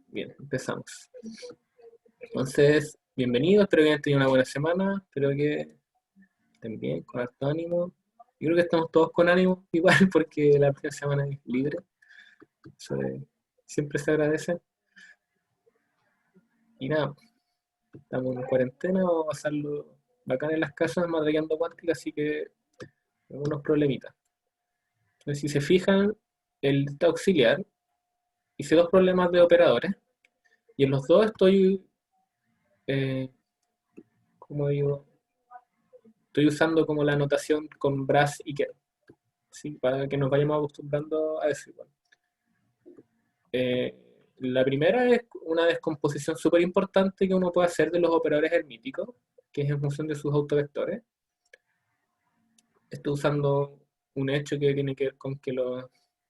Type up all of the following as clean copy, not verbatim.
Bien, empezamos. Entonces, bienvenidos, espero que hayan tenido una buena semana, espero que estén bien, con harto ánimo. Yo creo que estamos todos con ánimo igual porque la próxima semana es libre, eso siempre se agradece. Y nada, estamos en cuarentena, vamos a pasarlo bacán en las casas, madreando cuántica, así que algunos problemitas. Entonces, si se fijan, el data auxiliar, hice dos problemas de operadores, y en los dos estoy, eh, como digo, estoy usando como la notación con Brass y Ker, ¿sí? Para que nos vayamos acostumbrando a eso igual. Eh, la primera es una descomposición súper importante que uno puede hacer de los operadores hermíticos, que es en función de sus autovectores. Estoy usando un hecho que tiene que ver con que los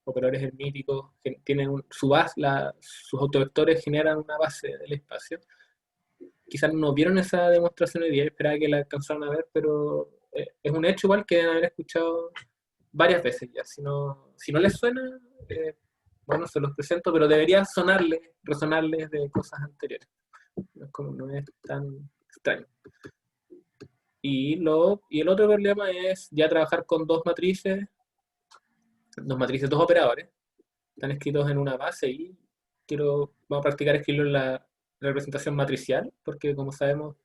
operadores hermíticos tienen su base, sus autovectores generan una base del espacio. Quizás no vieron esa demostración hoy día, esperaba que la alcanzaran a ver, pero es un hecho igual que deben haber escuchado varias veces ya. Si no les suena, eh, bueno, se los presento, pero debería sonarles, resonarles de cosas anteriores. No es tan extraño. Y el otro problema es ya trabajar con dos operadores, están escritos en una base y vamos a practicar escribirlo en la representación matricial, porque como sabemos,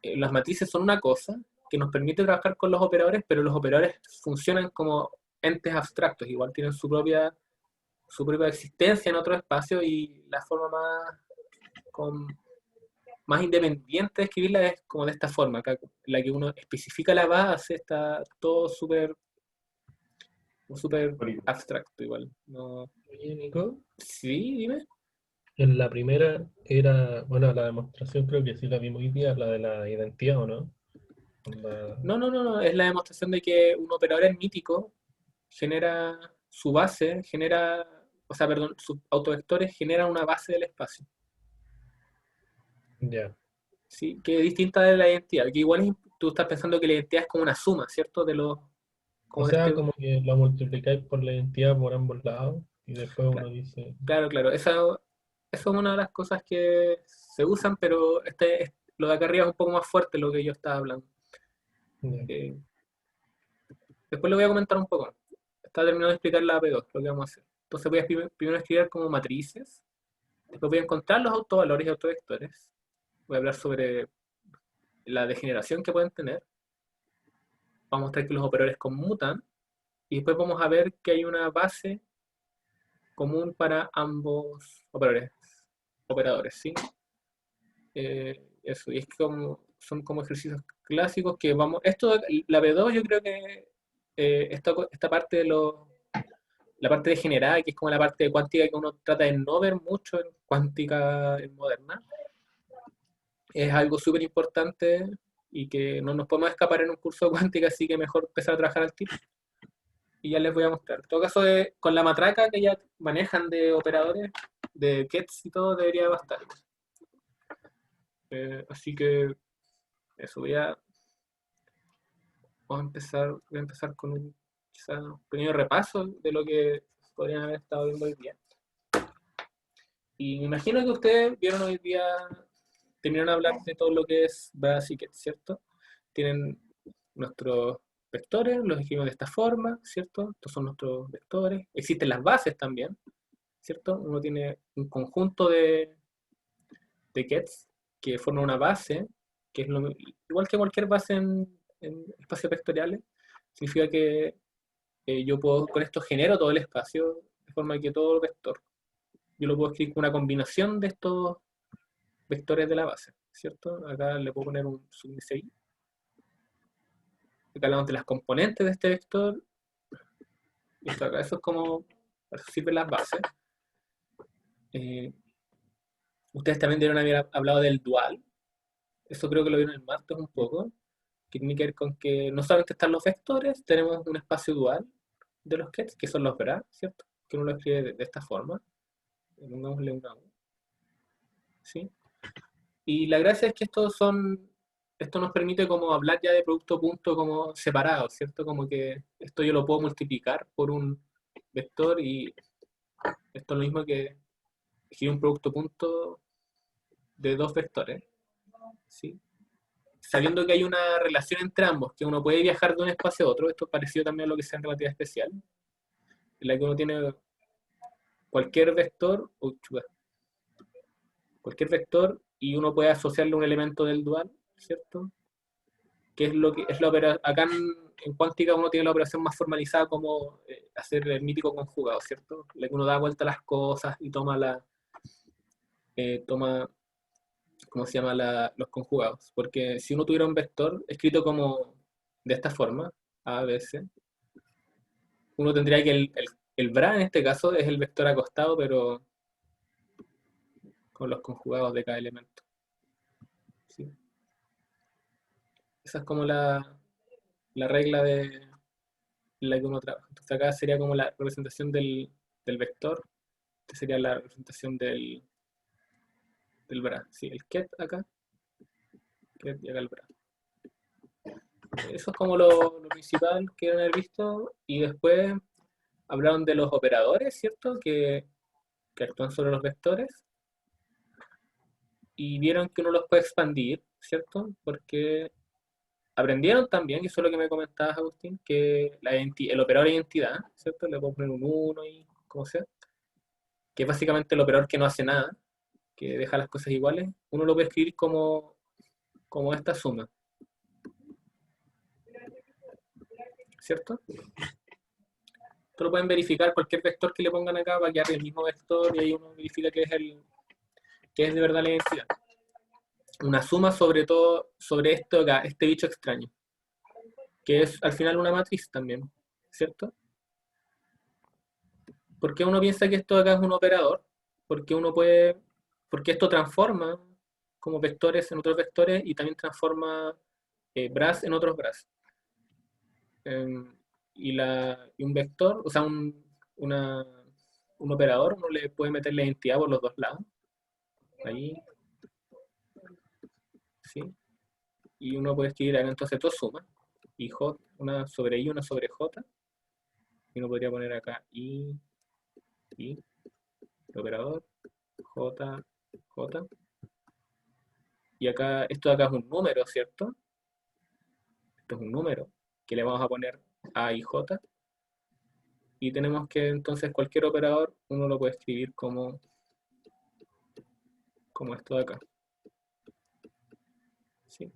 las matrices son una cosa que nos permite trabajar con los operadores, pero los operadores funcionan como entes abstractos, igual tienen su propia existencia en otro espacio y la forma con, más independiente de escribirla es como de esta forma, acá, en la que uno especifica la base, está todo súper abstracto igual. No, Oye, Nico, sí, dime. en la primera era, bueno, la demostración creo que sí la vimos hoy día, la de la identidad, ¿o no? No, no, no, no, es la demostración de que un operador hermítico genera su base, o sea, perdón, sus autovectores generan una base del espacio, Ya. ¿sí? Que es distinta de la identidad, que igual tú estás pensando que la identidad es como una suma, ¿cierto? O Como de sea, este, como que lo multiplicáis por la identidad por ambos lados y después uno claro, dice, claro, claro, eso es una de las cosas que se usan, pero lo de acá arriba es un poco más fuerte lo que yo estaba hablando. ya. Eh, Después lo voy a comentar un poco. Está terminando de explicar la AP2, lo que vamos a hacer. Entonces voy a primero escribir como matrices, después voy a encontrar los autovalores y autovectores, voy a hablar sobre la degeneración que pueden tener, vamos a mostrar que los operadores conmutan, y después vamos a ver que hay una base común para ambos operadores, ¿sí? Eso, y es que son como ejercicios clásicos que vamos... La B2 yo creo que esta parte la parte degenerada, que es como la parte de cuántica que uno trata de no ver mucho en cuántica moderna, es algo súper importante y que no nos podemos escapar en un curso de cuántica, así que mejor empezar a trabajar al tiro. Y ya les voy a mostrar. En todo caso, con la matraca que ya manejan de operadores, de Kets y todo, debería bastar. Así que eso, voy a empezar con quizá un pequeño repaso de lo que podrían haber estado viendo hoy día. Y me imagino que ustedes vieron hoy día, terminaron de hablar de todo lo que es Basic, ¿cierto? Tienen nuestros vectores, los escribimos de esta forma, ¿cierto? Estos son nuestros vectores. Existen las bases también, ¿cierto? Uno tiene un conjunto de Kets que forman una base, que es igual que cualquier base en espacios vectoriales. Significa que yo con esto genero todo el espacio, de forma que todo el vector, yo lo puedo escribir con una combinación de estos vectores de la base, ¿cierto? Acá le puedo poner un subíndice i. Acá hablamos de las componentes de este vector. Y esto acá, eso es como, para eso sirven las bases. Eh, Ustedes también debieron haber hablado del dual. Eso creo que lo vieron el martes un poco, que tiene que ver con que no solamente están los vectores, tenemos un espacio dual de los kets, que son los bra, ¿cierto? Que uno lo escribe de esta forma. Pongámosle una U, ¿sí? Y la gracia es que esto nos permite como hablar ya de producto punto como separado, ¿cierto? Como que esto yo lo puedo multiplicar por un vector y esto es lo mismo que escribir un producto punto de dos vectores, ¿sí? Sabiendo que hay una relación entre ambos, que uno puede viajar de un espacio a otro. Esto es parecido también a lo que sea en relatividad especial, en la que uno tiene cualquier vector, cualquier vector, y uno puede asociarle un elemento del dual, ¿cierto? Que es lo que es acá en cuántica uno tiene la operación más formalizada como hacer el mítico conjugado, ¿cierto? La que uno da vuelta a las cosas y toma, ¿cómo se llama? Los conjugados. Porque si uno tuviera un vector escrito como de esta forma, A, B, C, uno tendría que el bra en este caso es el vector acostado, pero con los conjugados de cada elemento, ¿sí? Esa es como la regla de la que uno trabaja. Entonces acá sería como la representación del vector. Esta sería la representación del bra. Sí, el ket acá, ket y acá el bra. Eso es como lo principal que deben haber visto. Y después hablaron de los operadores, ¿cierto? Que actúan sobre los vectores. Y vieron que uno los puede expandir, ¿cierto? Porque aprendieron también, y eso es lo que me comentabas, Agustín, que el operador identidad, ¿cierto? Le puedo poner un 1 y como sea, que es básicamente el operador que no hace nada, que deja las cosas iguales. Uno lo puede escribir como esta suma, ¿cierto? Esto lo pueden verificar cualquier vector que le pongan acá, va a quedar el mismo vector y ahí uno verifica que es de verdad la identidad. Una suma sobre todo, sobre esto acá, este bicho extraño, que es al final una matriz también, ¿cierto? ¿Por qué uno piensa que esto acá es un operador? Porque porque esto transforma como vectores en otros vectores y también transforma bras en otros bras. Y un vector, o sea, un operador, uno le puede meter la identidad por los dos lados. Ahí, ¿sí? Y uno puede escribir acá entonces dos sumas. Y j, una sobre i, una sobre j. Y uno podría poner acá i, el operador, j, j. Y acá, esto de acá es un número, ¿cierto? Esto es un número que le vamos a poner a y j. Y tenemos que entonces cualquier operador uno lo puede escribir como esto de acá. ¿Sí?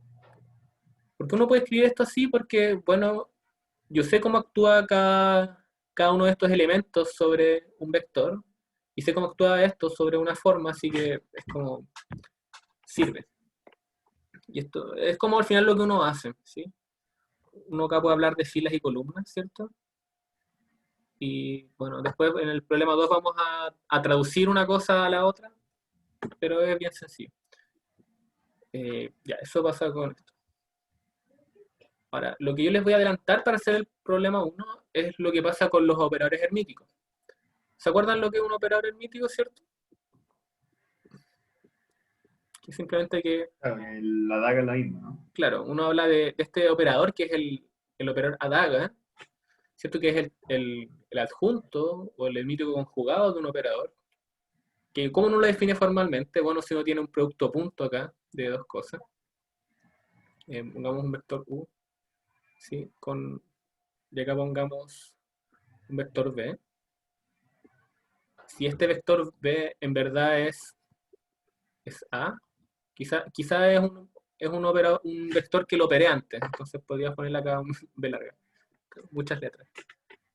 ¿Por qué uno puede escribir esto así? Porque, bueno, yo sé cómo actúa cada uno de estos elementos sobre un vector y sé cómo actúa esto sobre una forma, así que es como sirve. Y esto es como al final lo que uno hace, ¿sí? Uno acá puede hablar de filas y columnas, ¿cierto? Y bueno, después en el problema 2 vamos a traducir una cosa a la otra, pero es bien sencillo. Ya, eso pasa con esto. Ahora, lo que yo les voy a adelantar para hacer el problema 1 es lo que pasa con los operadores hermíticos. ¿Se acuerdan lo que es un operador hermítico, cierto? Que simplemente que, Claro, la daga es la misma, ¿no? claro, uno habla de este operador que es el operador adaga, ¿cierto? Que es el adjunto o el hermítico conjugado de un operador. Que ¿cómo uno lo define formalmente? Bueno, si uno tiene un producto punto acá de dos cosas, pongamos un vector u, ¿sí? Y acá pongamos un vector b. Si este vector b en verdad es a, quizá un vector que lo operé antes, entonces podría ponerle acá un b larga, muchas letras.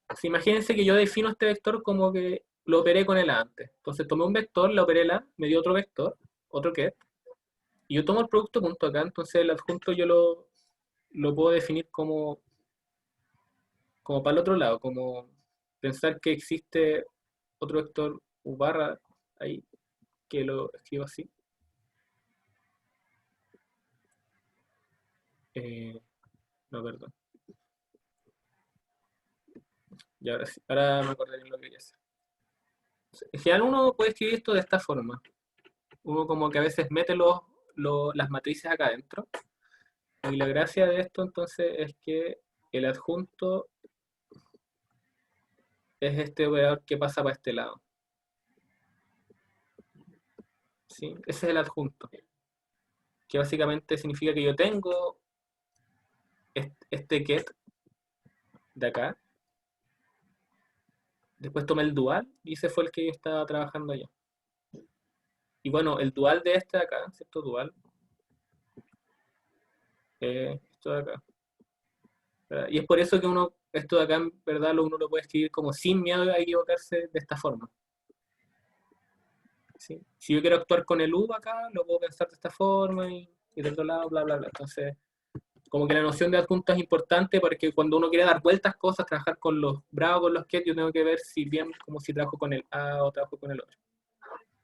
Así, imagínense que yo defino este vector como que lo operé con el a antes. Entonces tomé un vector, le operé el a, me dio otro vector, otro que, y yo tomo el producto punto acá, entonces el adjunto yo lo puedo definir como para el otro lado, como pensar que existe otro vector u barra ahí, que lo escribo así. No, perdón. Y ahora sí, ahora me acordé de lo que quería hacer. En general uno puede escribir esto de esta forma. Uno como que a veces mete las matrices acá adentro. Y la gracia de esto entonces es que el adjunto es este operador que pasa para este lado. ¿sí? Ese es el adjunto, que básicamente significa que yo tengo este get de acá, después tomé el dual y ese fue el que yo estaba trabajando allá. Y bueno, el dual de este de acá, ¿cierto? Dual, esto de acá. ¿Verdad? Y es por eso que esto de acá en verdad uno lo puede escribir como sin miedo a equivocarse de esta forma. ¿Sí? Si yo quiero actuar con el U acá, lo puedo pensar de esta forma y del otro lado, bla, bla, bla. Entonces, como que la noción de adjunto es importante porque cuando uno quiere dar vueltas cosas, trabajar con los bravos, con los que yo tengo que ver si bien como si trabajo con el A o trabajo con el otro.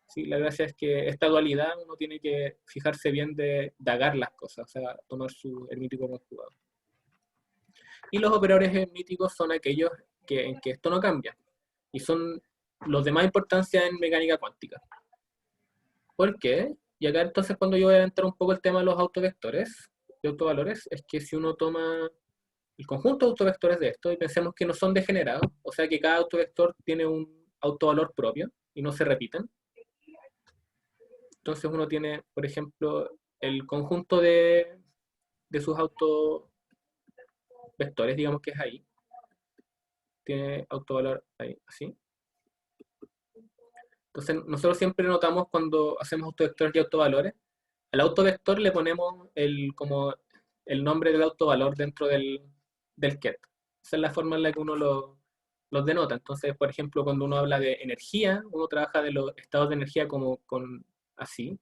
Sí, la gracia es que esta dualidad uno tiene que fijarse bien de dagar las cosas, o sea, tomar el mítico conjugado. Y los operadores hermíticos son aquellos en que esto no cambia, y son los de más importancia en mecánica cuántica. ¿Por qué? Y acá entonces cuando yo voy a entrar un poco el tema de los autovectores y autovalores, es que si uno toma el conjunto de autovectores de esto, y pensemos que no son degenerados, o sea que cada autovector tiene un autovalor propio y no se repiten. Entonces uno tiene, por ejemplo, el conjunto de sus autovectores, digamos que es ahí, tiene autovalor ahí, así. Entonces nosotros siempre notamos cuando hacemos autovectores y autovalores, al autovector le ponemos como el nombre del autovalor dentro del ket. Esa es la forma en la que uno los denota. Entonces, por ejemplo, cuando uno habla de energía, uno trabaja de los estados de energía como así.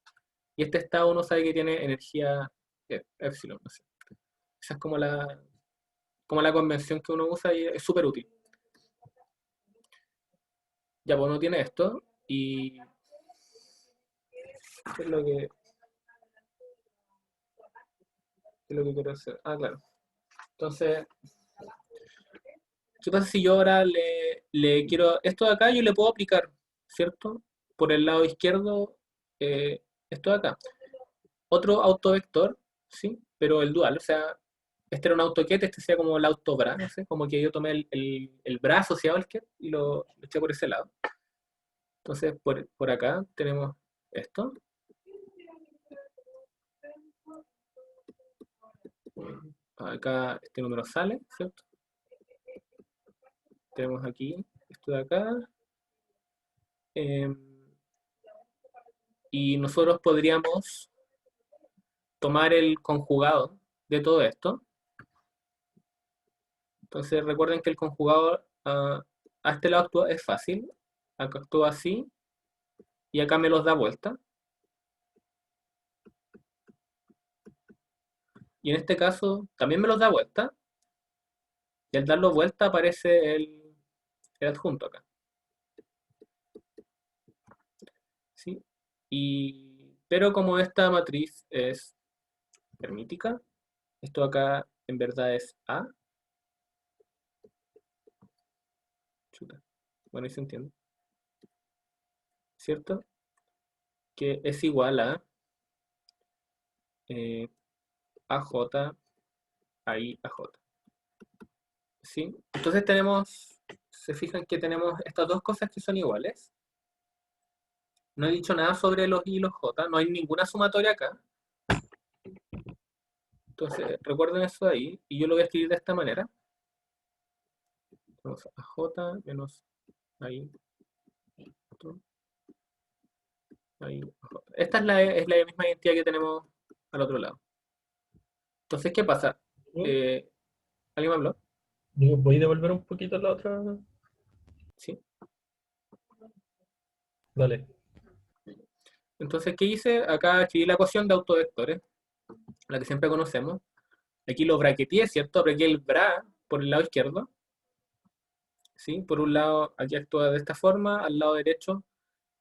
Y este estado uno sabe que tiene energía epsilon. No sé. Esa es como la convención que uno usa y es súper útil. Ya, pues uno tiene esto y ¿qué es lo que quiero hacer? Ah, claro. Entonces, ¿qué pasa si yo ahora le quiero, esto de acá yo le puedo aplicar, ¿cierto? Por el lado izquierdo, esto de acá. Otro autovector, ¿sí? Pero el dual, o sea, este era un autoket, este sea como el autobra, no sé, como que yo tomé el bra asociado al ket y lo eché por ese lado. Entonces, por acá tenemos esto. Acá este número sale, ¿cierto? Tenemos aquí esto de acá. Y nosotros podríamos tomar el conjugado de todo esto. Entonces recuerden que el conjugado a este lado actúa, es fácil. Acá actúa así y acá me los da vuelta. Y en este caso también me los da vuelta. Y al darlo vuelta aparece el adjunto acá. ¿Sí? Pero como esta matriz es hermítica, esto acá en verdad es A. Chuta. Bueno, ahí se entiende. ¿Cierto? Que es igual a AJ, ahí AJ. ¿Sí? Entonces se fijan que tenemos estas dos cosas que son iguales. No he dicho nada sobre los I y los J, no hay ninguna sumatoria acá. Entonces recuerden eso ahí, y yo lo voy a escribir de esta manera. Vamos a J menos ahí, ahí, J. Esta es la misma identidad que tenemos al otro lado. Entonces, ¿qué pasa? ¿Alguien me habló? Digo, ¿voy a devolver un poquito la otra? Sí. Dale. Entonces, ¿qué hice? Acá escribí la ecuación de autovectores, la que siempre conocemos. Aquí lo braqueteé, ¿cierto? Apreté el bra por el lado izquierdo. ¿Sí? Por un lado, aquí actúa de esta forma, al lado derecho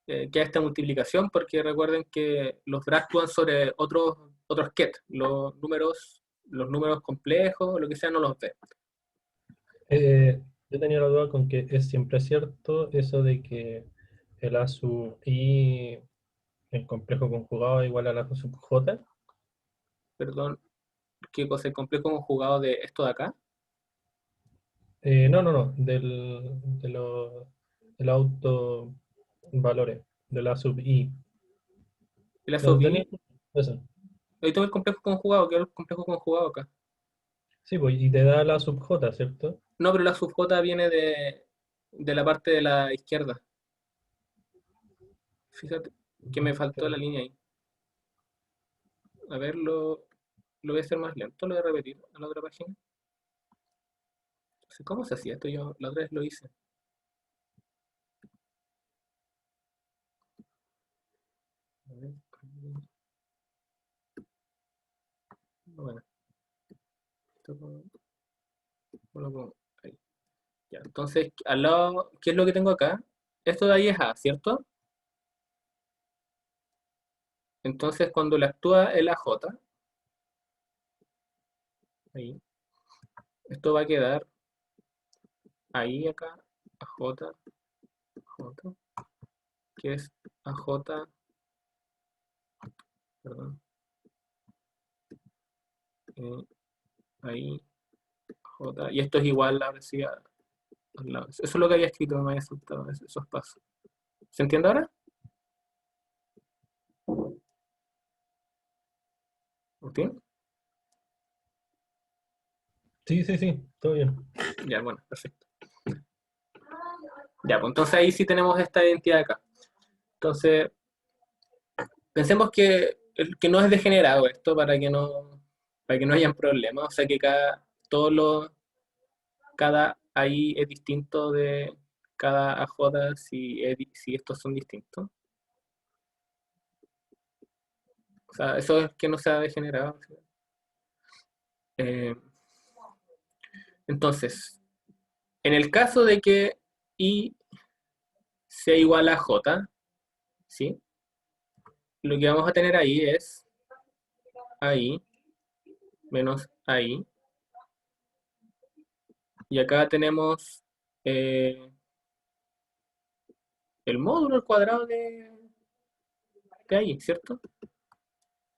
queda esta multiplicación, porque recuerden que los bra actúan sobre otros ket, los números complejos, lo que sea, no los ve. Yo tenía la duda con que es siempre cierto eso de que el A sub I, el complejo conjugado, igual al A sub J. Perdón, ¿qué cosa? ¿El complejo conjugado de esto de acá? No, no, no, del autovalores, del A sub I. El lazo ¿Dónde B, tenés eso? ahí tengo el complejo conjugado, quiero el complejo conjugado acá. Sí, pues, y te da la sub J, ¿cierto? No, pero la sub J viene de la parte de la izquierda. Fíjate que me faltó la línea ahí. A ver, lo voy a hacer más lento, lo voy a repetir a la otra página. No sé cómo se hacía esto, yo la otra vez lo hice. A ver, bueno, esto lo pongo ahí. Ya, entonces, al lado, ¿qué es lo que tengo acá? Esto de ahí es A, ¿cierto? Entonces, cuando le actúa el AJ, ahí, esto va a quedar ahí acá, AJ, J, que es AJ, perdón, ahí, J, y esto es igual ahora sí al lado. Eso es lo que había escrito, no me había saltado esos pasos. ¿Se entiende ahora? ¿Ok? Sí, sí, sí, todo bien. Ya, bueno, perfecto. Ya, pues entonces ahí sí tenemos esta identidad acá. Entonces, pensemos que no es degenerado esto para que no hayan problemas. O sea que cada ahí es distinto de cada AJ si estos son distintos. O sea, eso es que no sea degenerado. Eh, entonces, en el caso de que I sea igual a J, ¿sí? Lo que vamos a tener ahí es ahí menos ahí. Y acá tenemos el módulo al cuadrado de ahí, ¿cierto?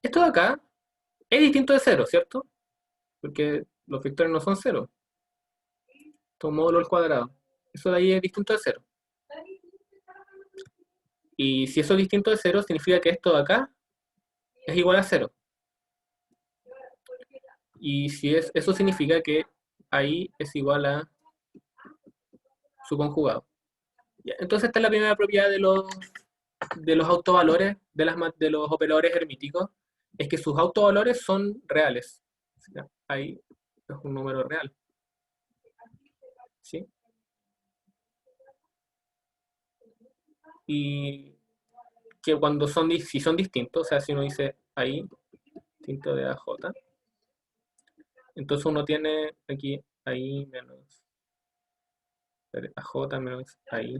Esto de acá es distinto de cero, ¿cierto? Porque los vectores no son cero. Esto es un módulo al cuadrado. Eso de ahí es distinto de cero. Y si eso es distinto de cero, significa que esto de acá es igual a cero. Y si eso significa que ahí es igual a su conjugado. Ya, entonces esta es la primera propiedad de los autovalores, de los operadores hermíticos, es que sus autovalores son reales. ¿Ya? Ahí es un número real. ¿Sí? Y que si son distintos, o sea, si uno dice ahí, distinto de AJ, entonces uno tiene aquí ahí menos AJ menos ahí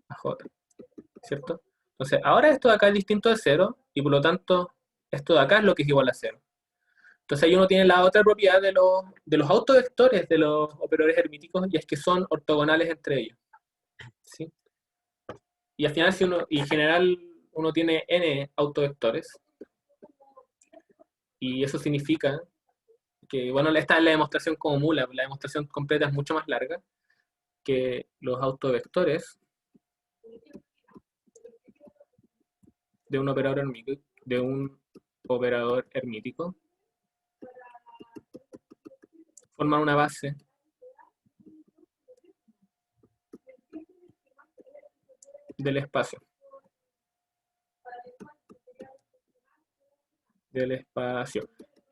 AJ, ¿cierto? Entonces, ahora esto de acá es distinto de cero y por lo tanto esto de acá es lo que es igual a cero. Entonces ahí uno tiene la otra propiedad de los autovectores de los operadores hermíticos y es que son ortogonales entre ellos. ¿Sí? Y al final, y en general uno tiene n autovectores y eso significa que, bueno, esta es la demostración como mula, la demostración completa es mucho más larga, que los autovectores de un operador hermítico forman una base del espacio.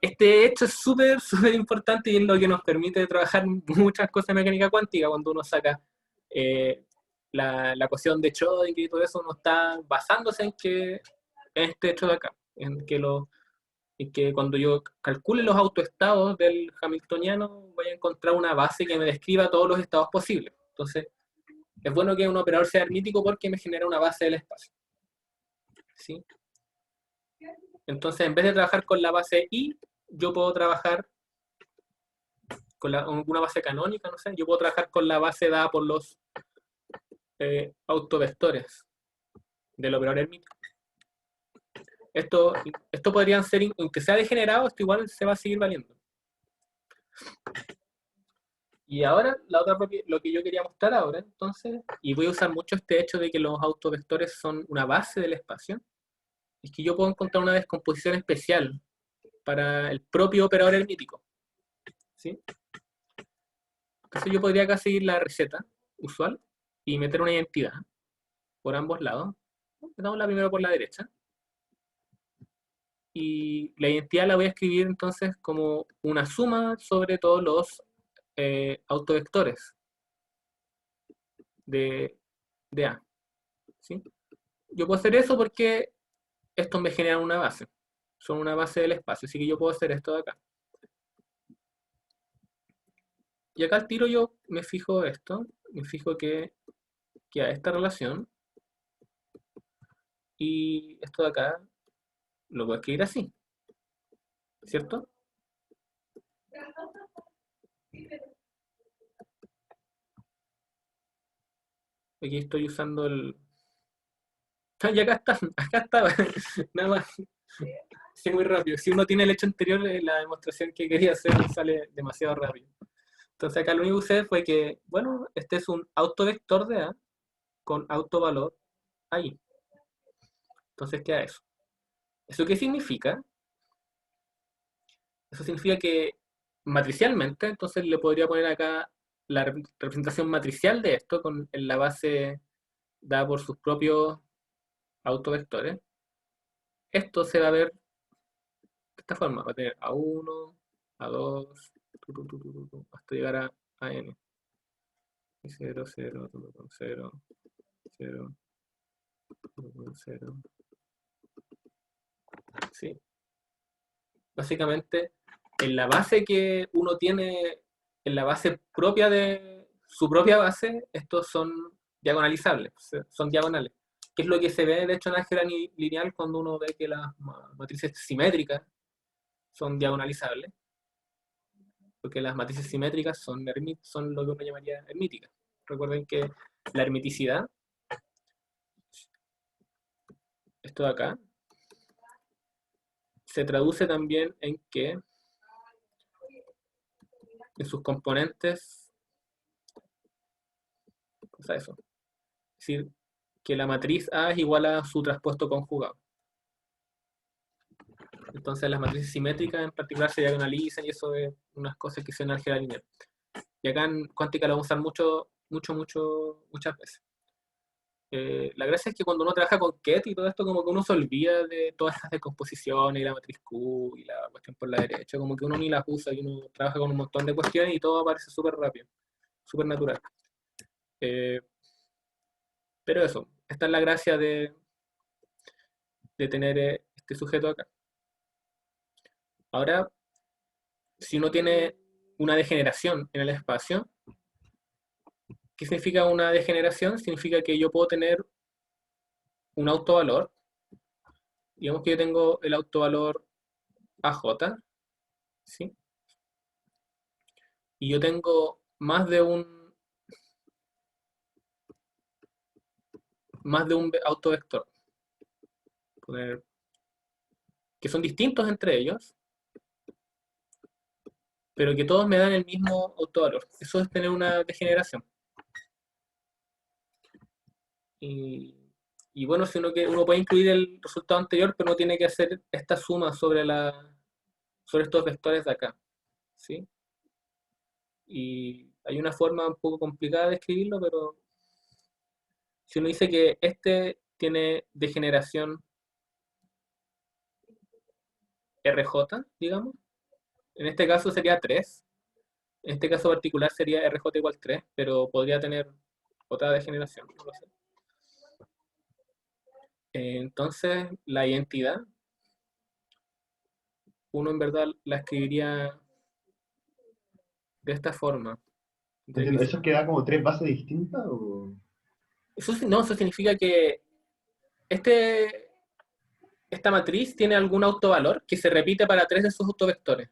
Este hecho es súper, súper importante y es lo que nos permite trabajar muchas cosas de mecánica cuántica cuando uno saca la ecuación de Schrödinger y todo eso, uno está basándose en este hecho de acá, en que cuando yo calcule los autoestados del hamiltoniano voy a encontrar una base que me describa todos los estados posibles. Entonces, es bueno que un operador sea hermítico porque me genera una base del espacio. ¿Sí? Entonces, en vez de trabajar con la base I, yo puedo trabajar con una base canónica, no sé, yo puedo trabajar con la base dada por los autovectores del operador hermítico. Esto podrían ser, aunque sea degenerado, esto igual se va a seguir valiendo. Y ahora, lo que yo quería mostrar ahora, entonces, y voy a usar mucho este hecho de que los autovectores son una base del espacio, es que yo puedo encontrar una descomposición especial para el propio operador hermítico, ¿sí? Entonces yo podría acá seguir la receta usual y meter una identidad por ambos lados. Metamos la primero por la derecha. Y la identidad la voy a escribir entonces como una suma sobre todos los autovectores de A, ¿sí? Yo puedo hacer eso porque estos me generan una base. Son una base del espacio, así que yo puedo hacer esto de acá. Y acá al tiro yo me fijo esto, me fijo que a esta relación, y esto de acá lo voy a escribir así, ¿cierto? Aquí estoy usando el... Ah, y acá está, nada más. Sí, muy rápido. Si uno tiene el hecho anterior, la demostración que quería hacer sale demasiado rápido. Entonces acá lo único que usé fue que, bueno, este es un autovector de A con autovalor ahí. Entonces queda eso. ¿Eso qué significa? Eso significa que matricialmente, entonces le podría poner acá la representación matricial de esto con la base dada por sus propios autovectores. Esto se va a ver de esta forma. Va a tener A1, A2, hasta llegar a N. 0, 0, 0, 0, 0. Sí. Básicamente, en la base que uno tiene, en la base propia de su propia base, estos son diagonalizables, son diagonales. Que es lo que se ve, de hecho, en álgebra lineal cuando uno ve que las matrices simétricas son diagonalizables, porque las matrices simétricas son lo que uno llamaría hermíticas. Recuerden que la hermiticidad, esto de acá, se traduce también en que en sus componentes, o sea, eso, es decir, que la matriz A es igual a su traspuesto conjugado. Entonces las matrices simétricas en particular se diagonalizan y eso es unas cosas que se en álgebra lineal. Y acá en cuántica lo vamos a usar muchas veces. La gracia es que cuando uno trabaja con Ket y todo esto, como que uno se olvida de todas estas decomposiciones y la matriz Q y la cuestión por la derecha, como que uno ni las usa y uno trabaja con un montón de cuestiones y todo aparece súper rápido, súper natural. Pero eso, esta es la gracia de tener este sujeto acá. Ahora, si uno tiene una degeneración en el espacio, ¿qué significa una degeneración? Significa que yo puedo tener un autovalor. Digamos que yo tengo el autovalor AJ, ¿sí? Y yo tengo más de un autovector, que son distintos entre ellos, pero que todos me dan el mismo autovalor. Eso es tener una degeneración. Y bueno, si uno puede incluir el resultado anterior, pero no tiene que hacer esta suma sobre estos vectores de acá, ¿sí? Y hay una forma un poco complicada de escribirlo, pero si uno dice que este tiene degeneración RJ, digamos, en este caso sería 3, en este caso particular sería RJ igual 3, pero podría tener otra degeneración, no lo sé. Entonces, la identidad, uno en verdad la escribiría de esta forma. ¿Eso queda como tres bases distintas? O... Eso significa que esta matriz tiene algún autovalor que se repite para 3 de sus autovectores.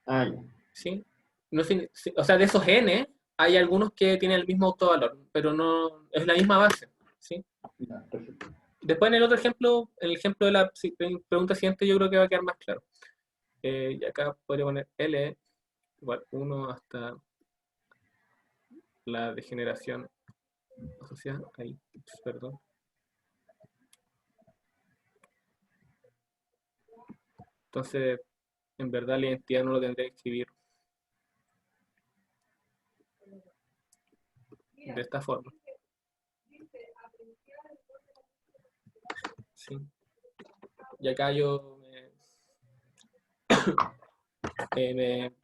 Ah, ya. ¿Sí? No, o sea, de esos n, hay algunos que tienen el mismo autovalor, pero no es la misma base. ¿Sí? Ya, perfecto. Después en el otro ejemplo, en el ejemplo de la pregunta siguiente, yo creo que va a quedar más claro. Y acá podría poner L igual 1 hasta la degeneración asociada, ahí, perdón. Entonces, en verdad la identidad no lo tendré que escribir de esta forma. Sí. Y acá yo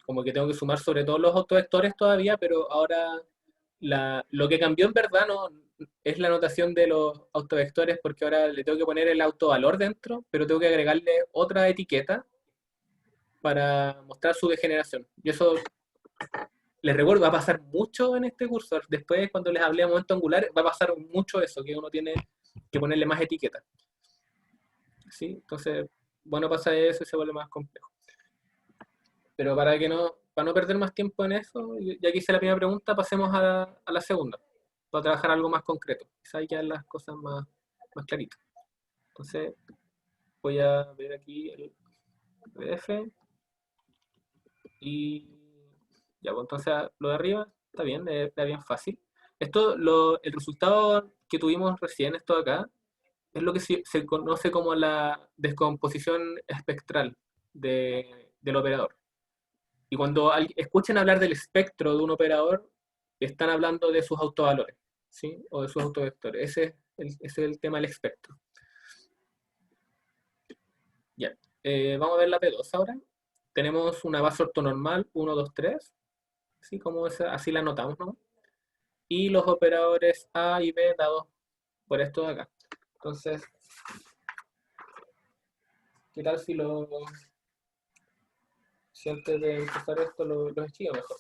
como que tengo que sumar sobre todo los autovectores todavía, pero ahora lo que cambió en verdad no es la notación de los autovectores, porque ahora le tengo que poner el autovalor dentro, pero tengo que agregarle otra etiqueta para mostrar su degeneración. Y eso, les recuerdo, va a pasar mucho en este curso. Después, cuando les hablé de momento angular, va a pasar mucho eso, que uno tiene que ponerle más etiquetas. ¿Sí? Entonces, bueno, pasa eso y se vuelve más complejo. Pero para no perder más tiempo en eso, ya que hice la primera pregunta, pasemos a la segunda, para trabajar algo más concreto. Quizás ya las cosas más claritas. Entonces, voy a ver aquí el PDF. Y ya, pues entonces lo de arriba está bien, está bien fácil. Esto, el resultado que tuvimos recién, esto de acá, es lo que se conoce como la descomposición espectral del operador. Y cuando escuchen hablar del espectro de un operador, están hablando de sus autovalores, ¿sí? O de sus autovectores. Ese es el tema del espectro. Ya. Vamos a ver la P2 ahora. Tenemos una base ortonormal 1, 2, 3. ¿Sí? Como así la anotamos, ¿no? Y los operadores A y B dados por esto de acá. Entonces, ¿qué tal si antes de empezar esto lo escribo mejor?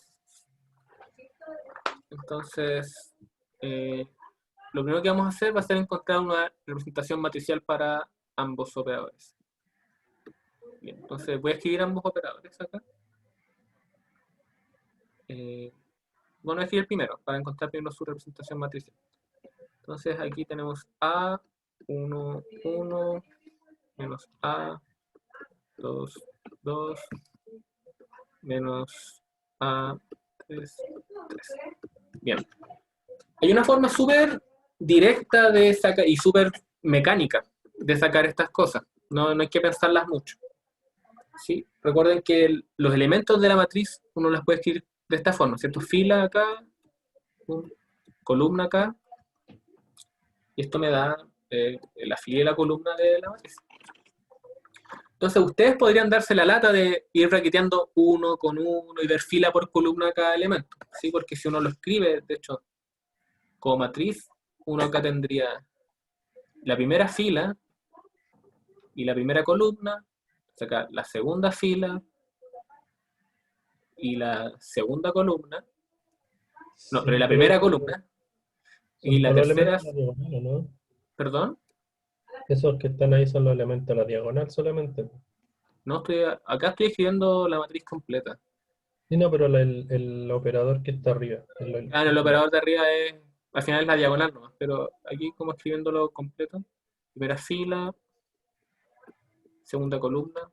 Entonces, lo primero que vamos a hacer va a ser encontrar una representación matricial para ambos operadores. Bien, entonces voy a escribir ambos operadores acá. Bueno, voy a escribir primero, para encontrar primero su representación matricial. Entonces aquí tenemos A, 1, 1, menos A, 2, 2, menos A, 3, 3. Bien. Hay una forma súper directa de sacar y súper mecánica de sacar estas cosas. No hay que pensarlas mucho. ¿Sí? Recuerden que los elementos de la matriz uno las puede escribir de esta forma, ¿cierto? Fila acá, columna acá, y esto me da la fila y la columna de la matriz. Entonces ustedes podrían darse la lata de ir braqueteando uno con uno y ver fila por columna cada elemento, ¿sí? Porque si uno lo escribe, de hecho, como matriz, uno acá tendría la primera fila y la primera columna, acá la segunda fila y la segunda columna, no, pero la primera columna y la tercera, la diagonal, ¿no? perdón, Esos que están ahí son los elementos de la diagonal solamente. no acá estoy escribiendo la matriz completa. Sí, no, pero el operador que está arriba. El operador de arriba al final es la diagonal nomás, pero aquí como escribiéndolo completo, primera fila, segunda columna,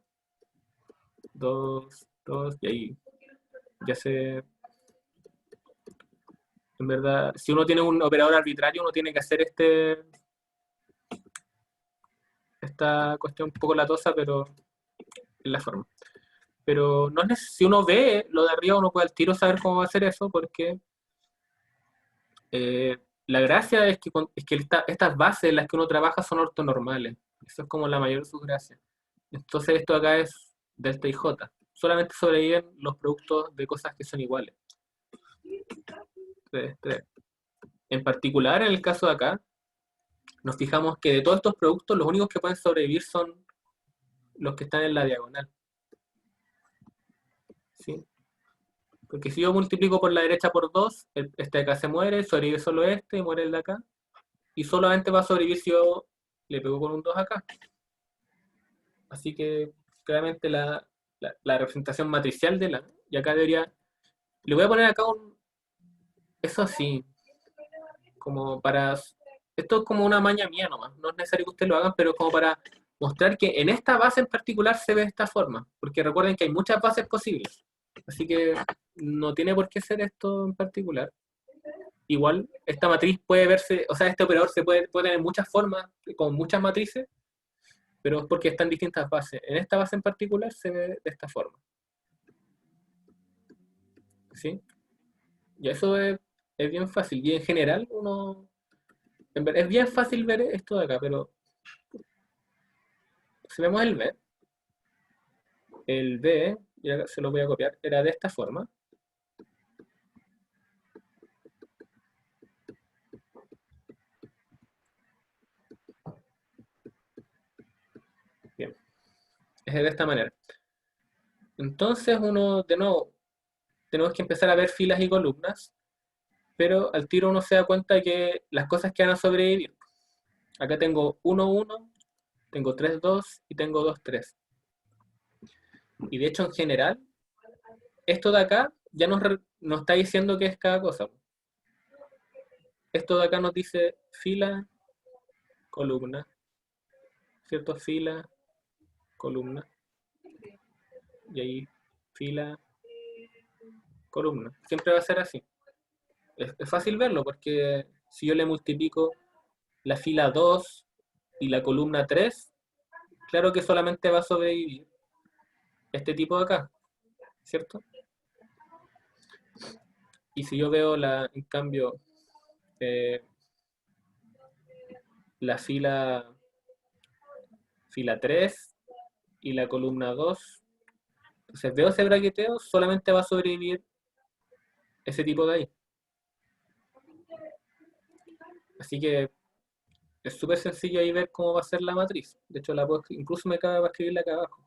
2, 2, y ahí ya se... En verdad, si uno tiene un operador arbitrario, uno tiene que hacer esta cuestión un poco latosa, pero es la forma. Pero no es si uno ve lo de arriba, uno puede al tiro saber cómo va a hacer eso, porque la gracia es que estas bases en las que uno trabaja son ortonormales. Eso es como la mayor de sus gracias. Entonces esto acá es delta y j. Solamente sobreviven los productos de cosas que son iguales. 3, 3. En particular, en el caso de acá, nos fijamos que de todos estos productos, los únicos que pueden sobrevivir son los que están en la diagonal. ¿Sí? Porque si yo multiplico por la derecha por 2, este de acá se muere, sobrevive solo este y muere el de acá. Y solamente va a sobrevivir si yo le pego con un 2 acá. Así que claramente la representación matricial de y acá debería... Le voy a poner acá eso así, como para... Esto es como una maña mía nomás, no es necesario que ustedes lo hagan, pero como para mostrar que en esta base en particular se ve de esta forma, porque recuerden que hay muchas bases posibles, así que no tiene por qué ser esto en particular. igual esta matriz puede verse, o sea, este operador puede tener muchas formas, con muchas matrices, pero es porque están distintas bases. En esta base en particular se ve de esta forma. ¿Sí? Y eso es bien fácil. Y en general, es bien fácil ver esto de acá, pero si vemos el B, y acá se lo voy a copiar, era de esta forma. Bien, es de esta manera. Entonces de nuevo, tenemos que empezar a ver filas y columnas, pero al tiro uno se da cuenta que las cosas que van a sobrevivir. Acá tengo 1, 1, tengo 3, 2 y tengo 2, 3. Y de hecho, en general, esto de acá ya nos está diciendo qué es cada cosa. Esto de acá nos dice fila, columna, ¿cierto? Fila, columna. Y ahí fila, columna. Siempre va a ser así. Es fácil verlo porque si yo le multiplico la fila 2 y la columna 3, claro que solamente va a sobrevivir este tipo de acá, ¿cierto? Y si yo veo, en cambio, la fila 3 y la columna 2, entonces veo ese braqueteo, solamente va a sobrevivir ese tipo de ahí. Así que es súper sencillo ahí ver cómo va a ser la matriz. De hecho, incluso me cabe para escribirla acá abajo.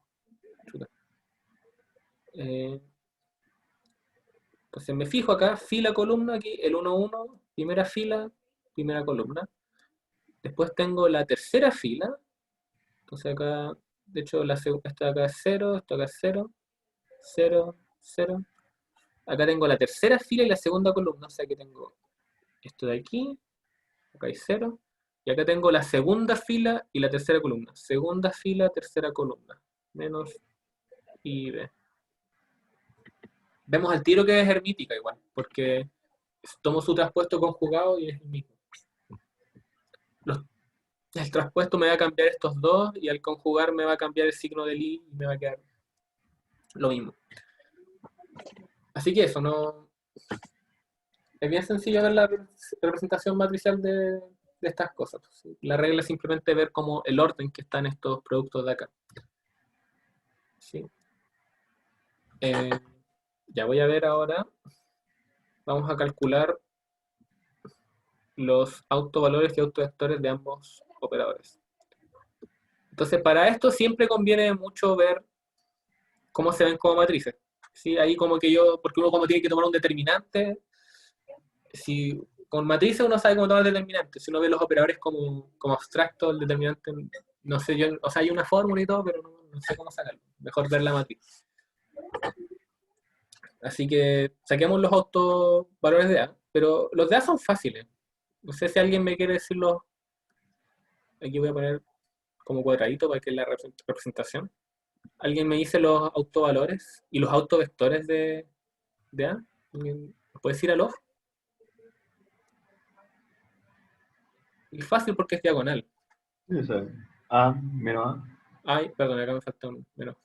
Entonces me fijo acá, fila, columna, aquí, el 1, 1, primera fila, primera columna. Después tengo la tercera fila. Entonces acá, de hecho, esta de acá es 0, esto acá es 0, 0, 0. Acá tengo la tercera fila y la segunda columna. O sea que tengo esto de aquí, acá hay 0. Y acá tengo la segunda fila y la tercera columna. Segunda fila, tercera columna. Menos y B. Vemos al tiro que es hermítica igual, porque tomo su traspuesto conjugado y es el mismo. El traspuesto me va a cambiar estos dos y al conjugar me va a cambiar el signo del i y me va a quedar lo mismo. Así que eso, no es bien sencillo ver la representación matricial de estas cosas. La regla es simplemente ver como el orden que están estos productos de acá. ¿Sí? Ya voy a ver ahora, vamos a calcular los autovalores y autovectores de ambos operadores. Entonces, para esto siempre conviene mucho ver cómo se ven como matrices. ¿Sí? Ahí como que porque uno como tiene que tomar un determinante, si con matrices uno sabe cómo tomar el determinante, si uno ve los operadores como abstractos, el determinante, no sé yo, o sea, hay una fórmula y todo, pero no sé cómo sacarlo. Mejor ver la matriz. Así que saquemos los autovalores de A, pero los de A son fáciles. No sé si alguien me quiere decirlo. Aquí voy a poner como cuadradito para que es la representación. ¿Alguien me dice los autovalores y los autovectores de A? ¿Alguien puede decir al off? Y fácil porque es diagonal. Eso. A menos A. Ay, perdón, acá me falta un menos.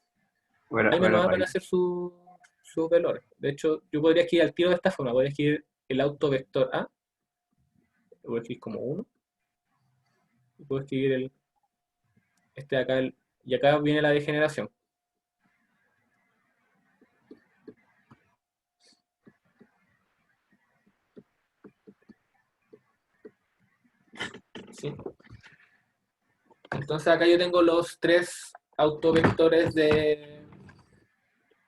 Bueno, Ay, menos A van a raíz. ser sus valores. De hecho, yo podría escribir al tiro de esta forma. Podría escribir el autovector A. Lo voy a escribir como 1. Y puedo escribir este de acá. Y acá viene la degeneración. ¿Sí? Entonces acá yo tengo los 3 autovectores de...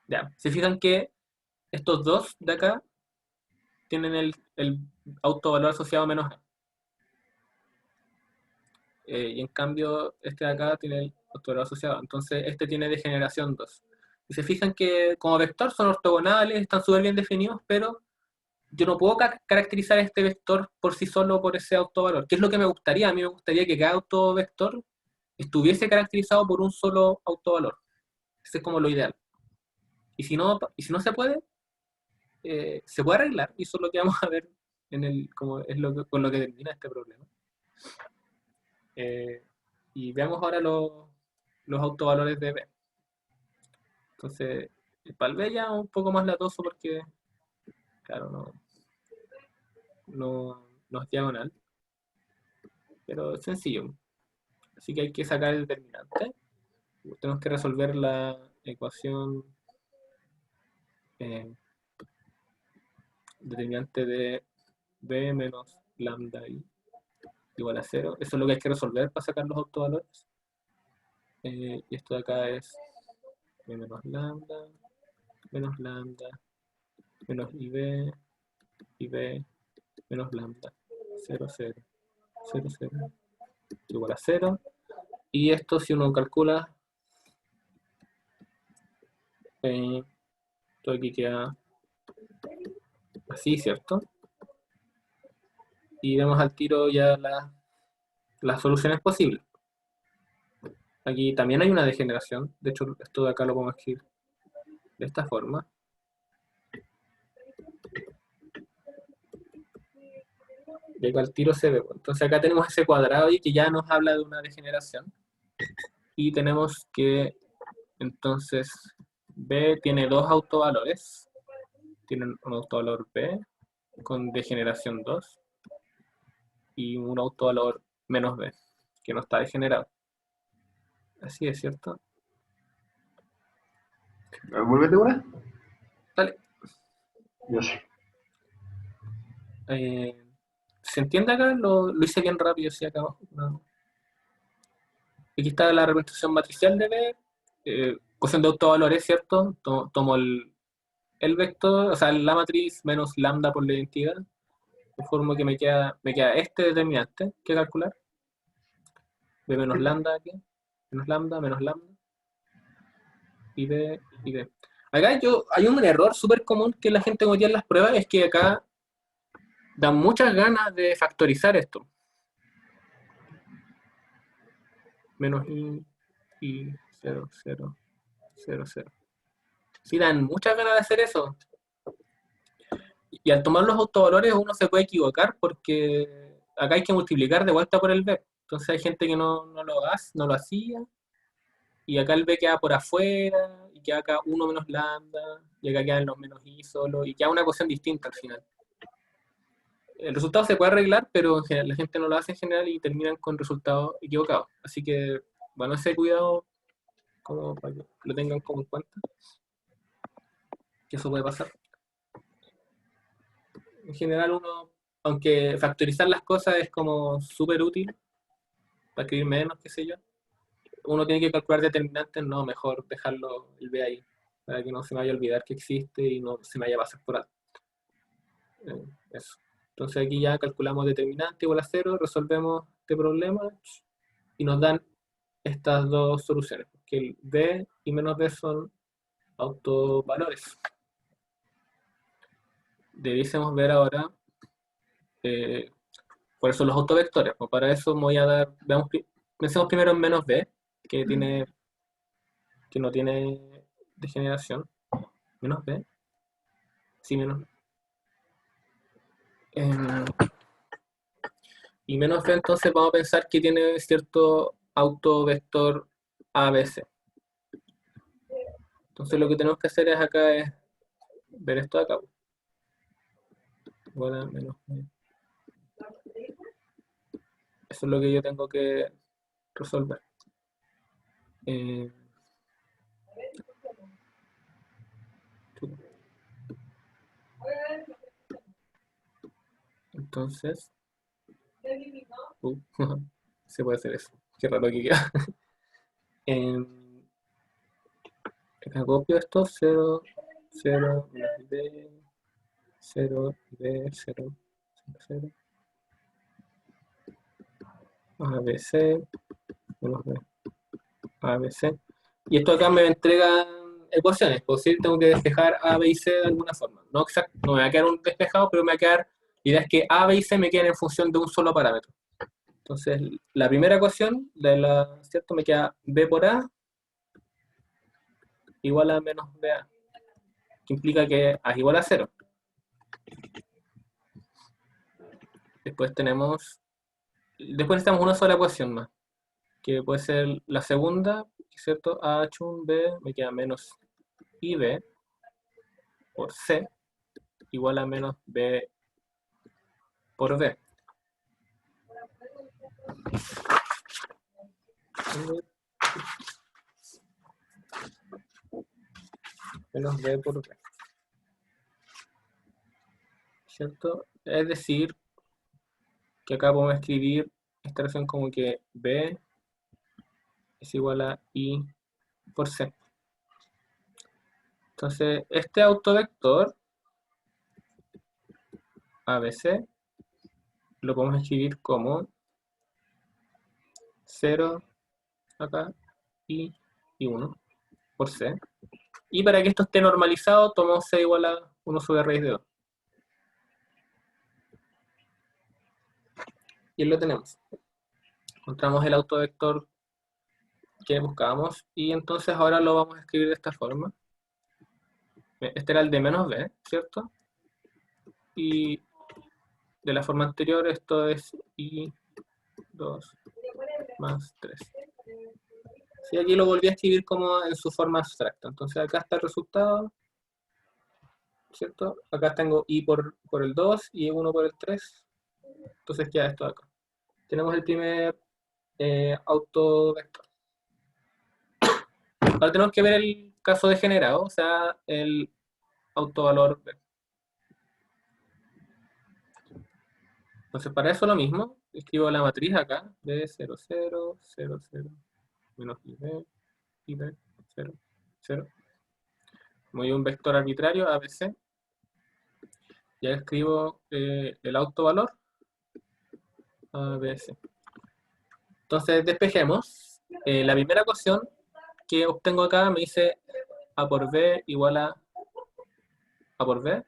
Ya, se fijan que estos dos de acá tienen el autovalor asociado a menos A. Y en cambio este de acá tiene el autovalor asociado. Entonces este tiene degeneración 2. Y se fijan que como vector son ortogonales, están súper bien definidos, pero yo no puedo caracterizar este vector por sí solo por ese autovalor. ¿Qué es lo que me gustaría? A mí me gustaría que cada autovector estuviese caracterizado por un solo autovalor. Ese es como lo ideal. Y si no se puede arreglar. Y eso es lo que vamos a ver como es con lo que termina este problema. Y veamos ahora los autovalores de B. Entonces, para el B ya un poco más latoso porque, claro, no es diagonal, pero es sencillo. Así que hay que sacar el determinante. Tenemos que resolver la ecuación determinante de B menos lambda I igual a 0. Eso es lo que hay que resolver para sacar los autovalores. Y esto de acá es B menos lambda menos IB menos lambda 0, 0, 0, 0 igual a 0. Y esto, si uno calcula, esto aquí queda así, ¿cierto? Y vemos al tiro ya las soluciones posibles. Aquí también hay una degeneración. De hecho, esto de acá lo podemos escribir de esta forma. Y acá al tiro se ve. Entonces acá tenemos ese cuadrado y que ya nos habla de una degeneración. Y tenemos que, entonces, B tiene dos autovalores. Tiene un autovalor B con degeneración 2 y un autovalor menos B, que no está degenerado. Así es, ¿cierto? ¿Vuélvete una? Dale. Yo sé. ¿Se entiende acá? Lo hice bien rápido, sí, acá abajo. No. Aquí está la representación matricial de B, cuestión de autovalores, ¿cierto? Tomo el vector, o sea, la matriz menos lambda por la identidad, de forma que me queda este determinante que calcular. B menos lambda aquí, menos lambda, y B, y B. Acá hay un error súper común que la gente cometía en las pruebas, es que acá dan muchas ganas de factorizar esto. Menos I 0, 0, 0, 0. Sí, dan muchas ganas de hacer eso. Y al tomar los autovalores uno se puede equivocar porque acá hay que multiplicar de vuelta por el B. Entonces hay gente que no lo hacía, y acá el B queda por afuera, y queda acá 1 menos lambda, y acá quedan los menos I solo, y queda una ecuación distinta al final. El resultado se puede arreglar, pero en general, la gente no lo hace en general y terminan con resultados equivocados. Así que, bueno, ese cuidado, como para que lo tengan como en cuenta, que eso puede pasar. En general uno, aunque factorizar las cosas es como súper útil, para escribir menos, qué sé yo, uno tiene que calcular determinantes, no, mejor dejarlo el B ahí, para que no se me vaya a olvidar que existe y no se me vaya a pasar por alto. Eso. Entonces aquí ya calculamos determinante igual a 0, resolvemos este problema y nos dan estas dos soluciones, que el B y menos B son autovalores. Debiésemos ver ahora cuáles son los autovectores. Pues para eso me voy a dar, pensemos primero en menos B, que no tiene degeneración. Menos B. Sí, menos. Y menos B, entonces vamos a pensar que tiene cierto autovector ABC. Entonces lo que tenemos que hacer acá es ver esto de acá. Igual a menos B. Eso es lo que yo tengo que resolver. Entonces, se puede hacer eso. Qué raro que queda. Acá copio esto, 0, 0, B, 0, B, 0, 0, ABC, menos B, ABC. Y esto acá me entrega ecuaciones, por decir, tengo que despejar A, B y C de alguna forma. No exacto, no me va a quedar un despejado, pero me va a quedar, la idea es que A, B y C me queden en función de un solo parámetro. Entonces, la primera ecuación, ¿cierto? Me queda B por A igual a menos BA, que implica que A es igual a 0. Después necesitamos una sola ecuación más, que puede ser la segunda, ¿cierto? A1B me queda menos IB por C igual a menos B por B. Menos B por B. ¿Cierto? Es decir, que acá podemos escribir esta relación como que B es igual a I por C. Entonces, este autovector ABC lo podemos escribir como 0 acá y 1 por C. Y para que esto esté normalizado, tomamos C igual a 1 sobre raíz de 2. Y lo tenemos. Encontramos el autovector que buscábamos y entonces ahora lo vamos a escribir de esta forma. Este era el de menos b, ¿cierto? Y de la forma anterior esto es i2 más 3. Y aquí lo volví a escribir como en su forma abstracta. Entonces acá está el resultado, ¿cierto? Acá tengo i por el 2 y 1 por el 3. Entonces queda esto de acá. Tenemos el primer autovector. Ahora tenemos que ver el caso degenerado, o sea, el autovalor B. Entonces, para eso lo mismo, escribo la matriz acá, B0, 0, 0, 0, menos IB, 0, 0. Voy a un vector arbitrario, ABC. Ya escribo el autovalor, ABC. Entonces, despejemos. La primera ecuación que obtengo acá me dice A por B igual a por B,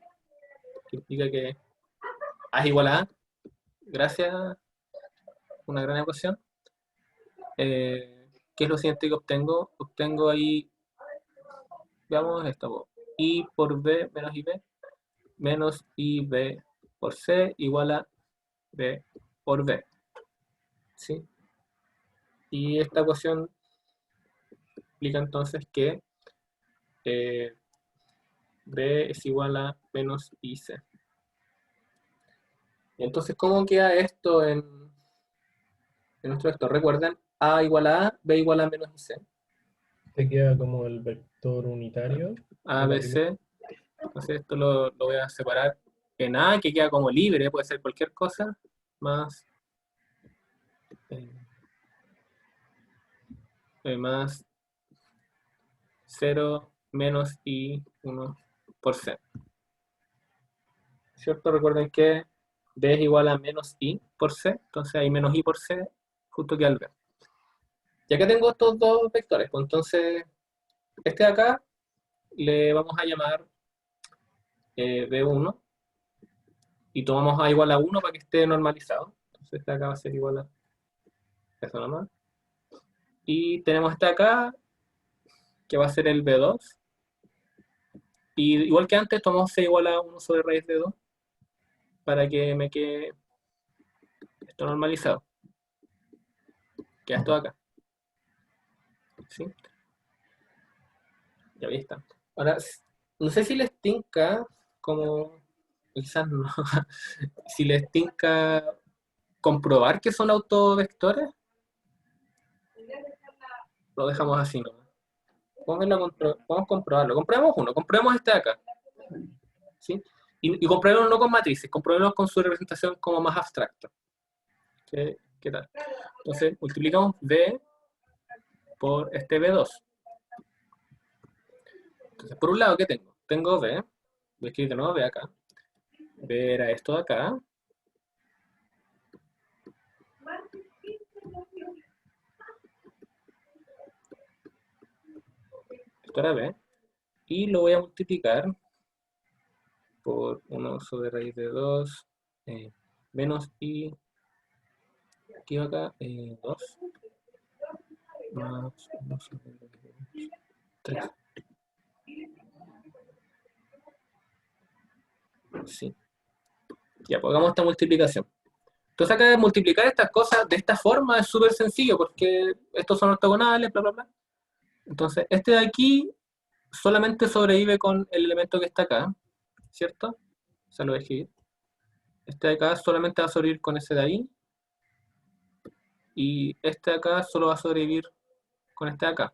que implica que A es igual a A. Gracias, una gran ecuación. ¿Qué es lo siguiente que obtengo? Obtengo ahí, veamos esto, I por B menos IB, menos IB por C igual a B por B. ¿Sí? Y esta ecuación implica entonces que B es igual a menos IC. Entonces, ¿cómo queda esto en nuestro vector? Recuerden, A igual a A, B igual a menos IC. Te queda como el vector unitario. A, de la B, primera. C. Entonces esto lo voy a separar en A, que queda como libre, puede ser cualquier cosa, más, más 0 menos I1 por C. ¿Cierto? Recuerden que B es igual a menos I por C, entonces hay menos I por C justo que al B. Ya que tengo estos dos vectores, pues entonces este de acá le vamos a llamar B1 y tomamos A igual a 1 para que esté normalizado. Entonces este de acá va a ser igual a eso nomás. Y tenemos este de acá que va a ser el B2. Y igual que antes, tomamos C igual a 1 sobre raíz de 2 para que me quede esto normalizado. Queda esto acá. ¿Sí? Ya ahí está. Ahora, no sé si les tinca, como quizás no, si les tinca comprobar que son autovectores, lo dejamos así, ¿no? Vamos a comprobarlo. Comprobemos uno, comprobemos este de acá. ¿Sí? Y comprobemos no con matrices, comprobemos con su representación como más abstracta. ¿Qué tal? Entonces, multiplicamos B por este B2. Entonces, por un lado, ¿qué tengo? Tengo B, voy a escribir de nuevo B acá. B era esto de acá. Esto era B. Y lo voy a multiplicar por 1 sobre raíz de 2 menos I, aquí acá, 2, más 1 sobre raíz de 2, 3. Sí. Ya, pues hagamos esta multiplicación. Entonces acá multiplicar estas cosas de esta forma es súper sencillo, porque estos son ortogonales, bla, bla, bla. Entonces, este de aquí solamente sobrevive con el elemento que está acá, ¿cierto? Se lo voy a escribir. Este de acá solamente va a sobrevivir con ese de ahí. Y este de acá solo va a sobrevivir con este de acá.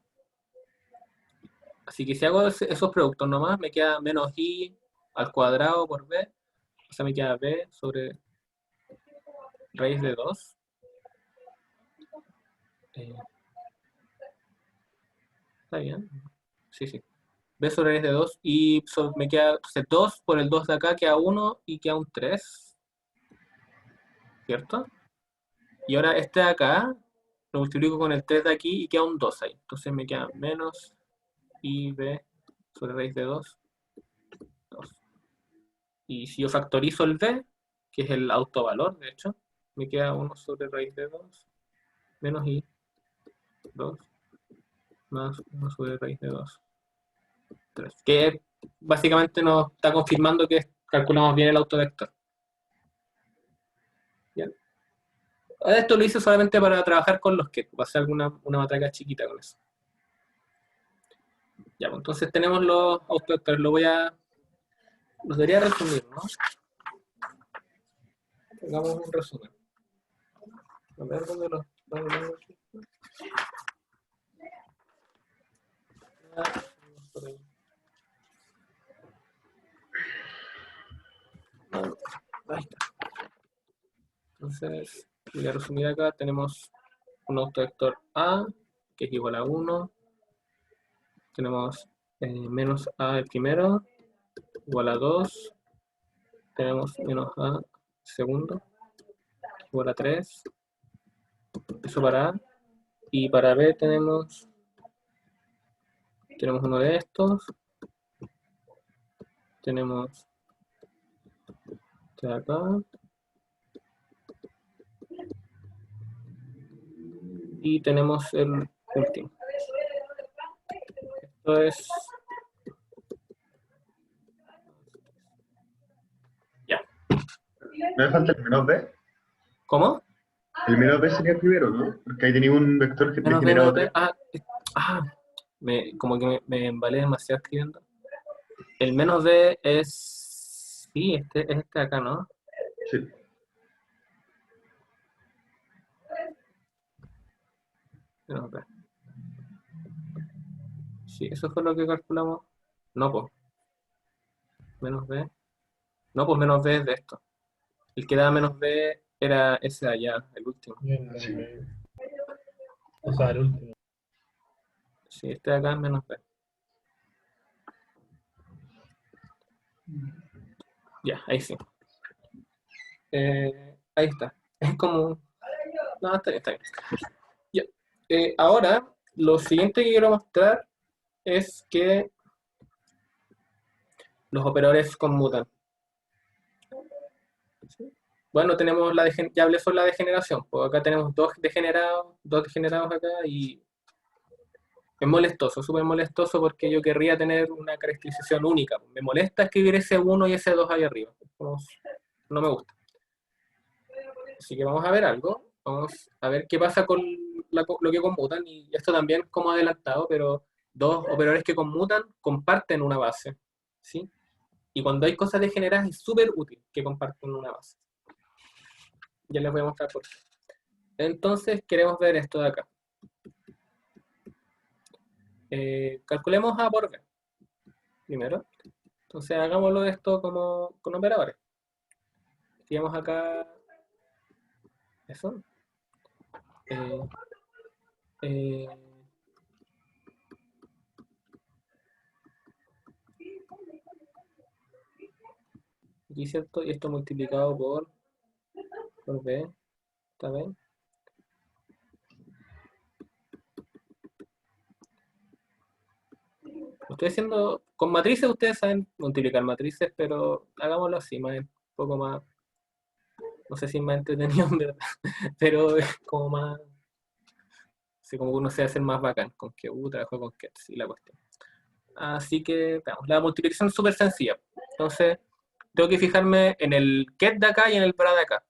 Así que si hago esos productos nomás, me queda menos i al cuadrado por b. O sea, me queda b sobre raíz de 2. ¿Está bien? Sí, sí. B sobre raíz de 2 y me queda, entonces 2 por el 2 de acá queda 1 y queda un 3, ¿cierto? Y ahora este de acá lo multiplico con el 3 de aquí y queda un 2 ahí. Entonces me queda menos IB sobre raíz de 2, 2. Y si yo factorizo el B, que es el autovalor, de hecho, me queda 1 sobre raíz de 2 menos I, 2, más 1 sobre raíz de 2, 3. Que básicamente nos está confirmando que calculamos bien el autovector. ¿Bien? Esto lo hice solamente para trabajar con los que, va a ser una matraca chiquita con eso. Ya, pues entonces tenemos los autovectores, los debería resumir, ¿no? Hagamos un resumen. A ver dónde los tengo aquí. Ahí está. Entonces, voy a resumir acá, tenemos un autovector A, que es igual a 1. Tenemos menos A el primero, igual a 2. Tenemos menos A segundo, igual a 3. Eso para A. Y para B tenemos uno de estos. Tenemos este de acá. Y tenemos el último. Esto es... Ya. ¿Me falta el menos b? ¿Cómo? El menos b sería el primero, ¿no? Porque ahí tenía un vector que Menos B, generado menos B. 3. Como que me embalé demasiado escribiendo. El menos B es... Sí, es este de acá, ¿no? Sí. Menos B. Sí, eso fue lo que calculamos. No, pues. Menos B. No, pues menos B es de esto. El que daba menos B era ese de allá, el último. Sí. O sea, el último. Sí, este de acá es menos B. Ya, ahí sí. Ahí está. Es como... No, está bien, está bien. Ya. Ahora, lo siguiente que quiero mostrar es que los operadores conmutan. ¿Sí? Bueno, tenemos ya hablé sobre la degeneración. Pues acá tenemos dos degenerados acá y es molestoso, súper molestoso porque yo querría tener una caracterización única. Me molesta escribir ese 1 y ese 2 ahí arriba. No me gusta. Así que vamos a ver algo. Vamos a ver qué pasa con lo que conmutan. Y esto también como adelantado, pero dos operadores que conmutan comparten una base. ¿Sí? Y cuando hay cosas degeneradas es súper útil que compartan una base. Ya les voy a mostrar por qué. Entonces queremos ver esto de acá. Calculemos A por B. Primero. Entonces hagámoslo esto como con operadores. Escribamos acá eso. Aquí, ¿cierto? Y esto multiplicado por B. ¿Está bien? Lo estoy haciendo con matrices, ustedes saben multiplicar matrices, pero hagámoslo así, un poco más, no sé si más entretenido en verdad, pero es como más, así como uno se hace más bacán, con que trabajo con que, sí, la cuestión. Así que, veamos, la multiplicación es súper sencilla. Entonces, tengo que fijarme en el get de acá y en el bra de acá.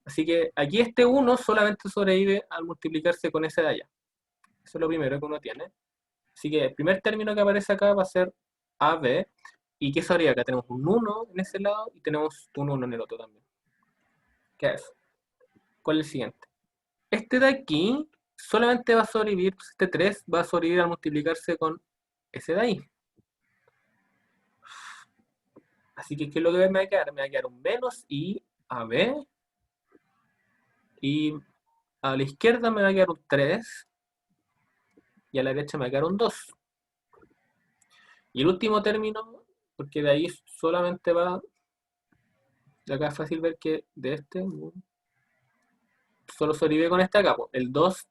Así que aquí este 1 solamente sobrevive al multiplicarse con ese de allá. Eso es lo primero que uno tiene. Así que el primer término que aparece acá va a ser AB. ¿Y qué sabría? Acá tenemos un 1 en ese lado y tenemos un 1 en el otro también. ¿Qué es? ¿Cuál es el siguiente? Este de aquí solamente va a sobrevivir, pues este 3 va a sobrevivir al multiplicarse con ese de ahí. Así que, ¿qué es lo que me va a quedar? Me va a quedar un menos y AB. Y a la izquierda me va a quedar un 3. Y a la derecha me va a quedar un 2. Y el último término, porque de ahí solamente va... De acá es fácil ver que de este solo sobrevive con este acá. Pues. El 2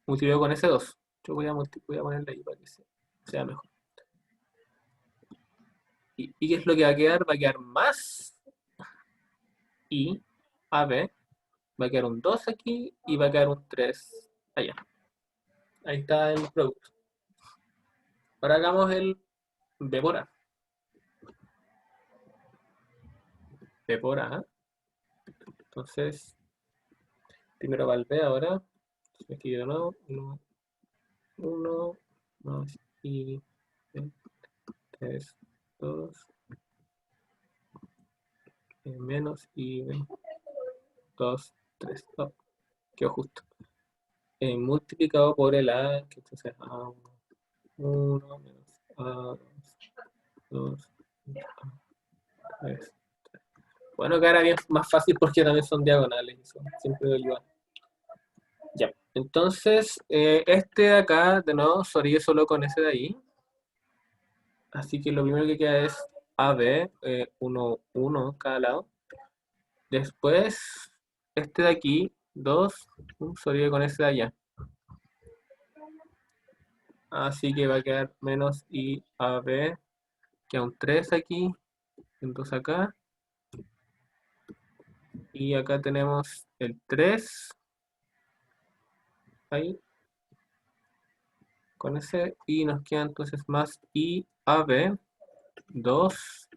multiplico con ese 2. Yo voy a ponerle ahí para que sea mejor. ¿Y qué es lo que va a quedar? Va a quedar más y AB. Va a quedar un 2 aquí y va a quedar un 3 allá. Ahí está el producto. Ahora hagamos el B por A. B por A. Entonces, primero va el B ahora. Aquí de nuevo. 1 más y 3, 2 menos y 2, 3. Oh, quedó justo. Multiplicado por el A, que entonces A1, 1 menos A2, 2, A3. Bueno, que ahora bien más fácil porque también son diagonales y son siempre igual. Ya, entonces este de acá, de nuevo, sobrevive solo con ese de ahí. Así que lo primero que queda es AB, 1, 1 cada lado. Después, este de aquí, 2, sobrevive con ese de allá. Así que va a quedar menos I a B, queda un 3 aquí, un 2 acá. Y acá tenemos el 3, ahí, con ese. Y nos queda entonces más I a B, 2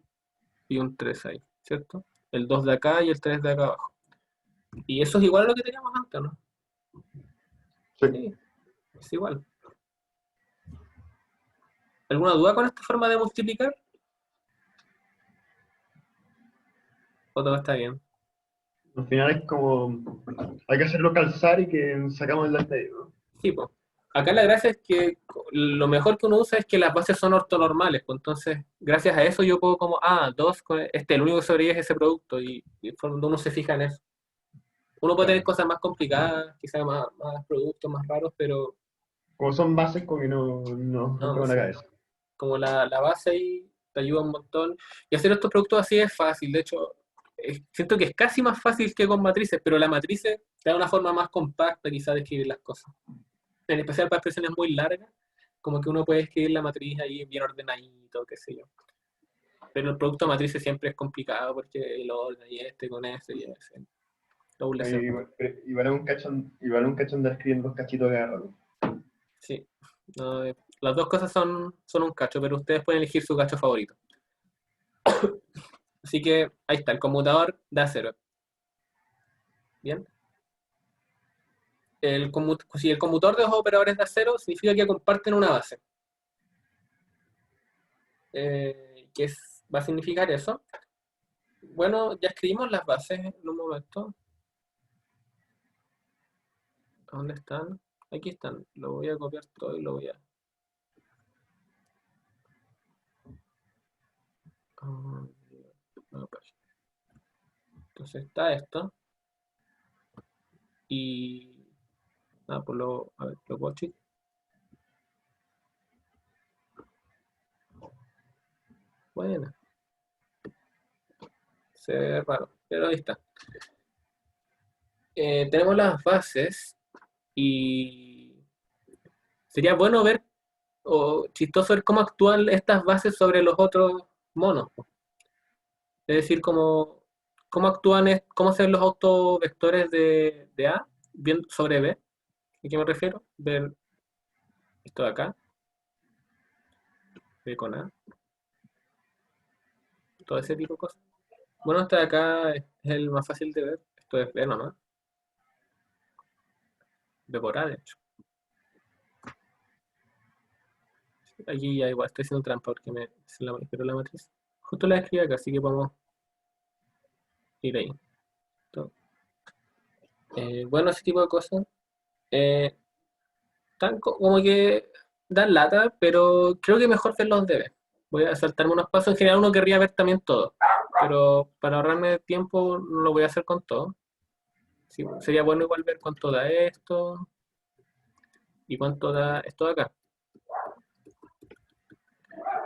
y un 3 ahí, ¿cierto? El 2 de acá y el 3 de acá abajo. Y eso es igual a lo que teníamos antes, ¿no? Sí. Sí, es igual. ¿Alguna duda con esta forma de multiplicar? ¿O todo está bien? Al final es como, hay que hacerlo calzar y que sacamos el del medio, ¿no? Sí, pues. Acá la gracia es que lo mejor que uno usa es que las bases son ortonormales, pues entonces, gracias a eso yo puedo como, 2, el único que sobrevive es ese producto, y cuando uno se fija en eso. Uno puede tener Claro. cosas más complicadas, quizás más productos más raros, pero Como son bases, como que no no, tengo en la sí. cabeza. Como la base ahí te ayuda un montón. Y hacer estos productos así es fácil, de hecho, siento que es casi más fácil que con matrices, pero la matrices te da una forma más compacta quizás de escribir las cosas. En especial para expresiones muy largas, como que uno puede escribir la matriz ahí bien ordenadito, qué sé yo. Pero el producto de matrices siempre es complicado porque el orden y este con ese y ese. Doble cero. Igual es un cacho andar escribiendo dos cachitos de rato. Sí. No, las dos cosas son un cacho, pero ustedes pueden elegir su cacho favorito. Así que ahí está, el conmutador da cero. Bien. Si el conmutador de los operadores da cero, significa que comparten una base. ¿Qué va a significar eso? Bueno, ya escribimos las bases en un momento. ¿Dónde están? Aquí están. Lo voy a copiar todo y lo voy a... Entonces está esto. Y... pues a ver, lo puedo checar. Bueno, se ve raro, pero ahí está. Tenemos las bases y sería bueno ver, o chistoso ver cómo actúan estas bases sobre los otros monos. Es decir, cómo actúan, cómo se ven los autovectores de A bien sobre B. ¿A qué me refiero? Ver esto de acá, B con A, todo ese tipo de cosas. Bueno, este de acá es el más fácil de ver. Esto es B nomás. B por A, de hecho. Aquí ya igual estoy haciendo trampa porque me pero la matriz. Justo la escribí acá, así que podemos ir ahí. Bueno, ese tipo de cosas. Como que dan lata, pero creo que mejor ver los debe. Voy a saltarme unos pasos. En general uno querría ver también todo, pero para ahorrarme tiempo no lo voy a hacer con todo. Sí, sería bueno igual ver cuánto da esto y cuánto da esto de acá.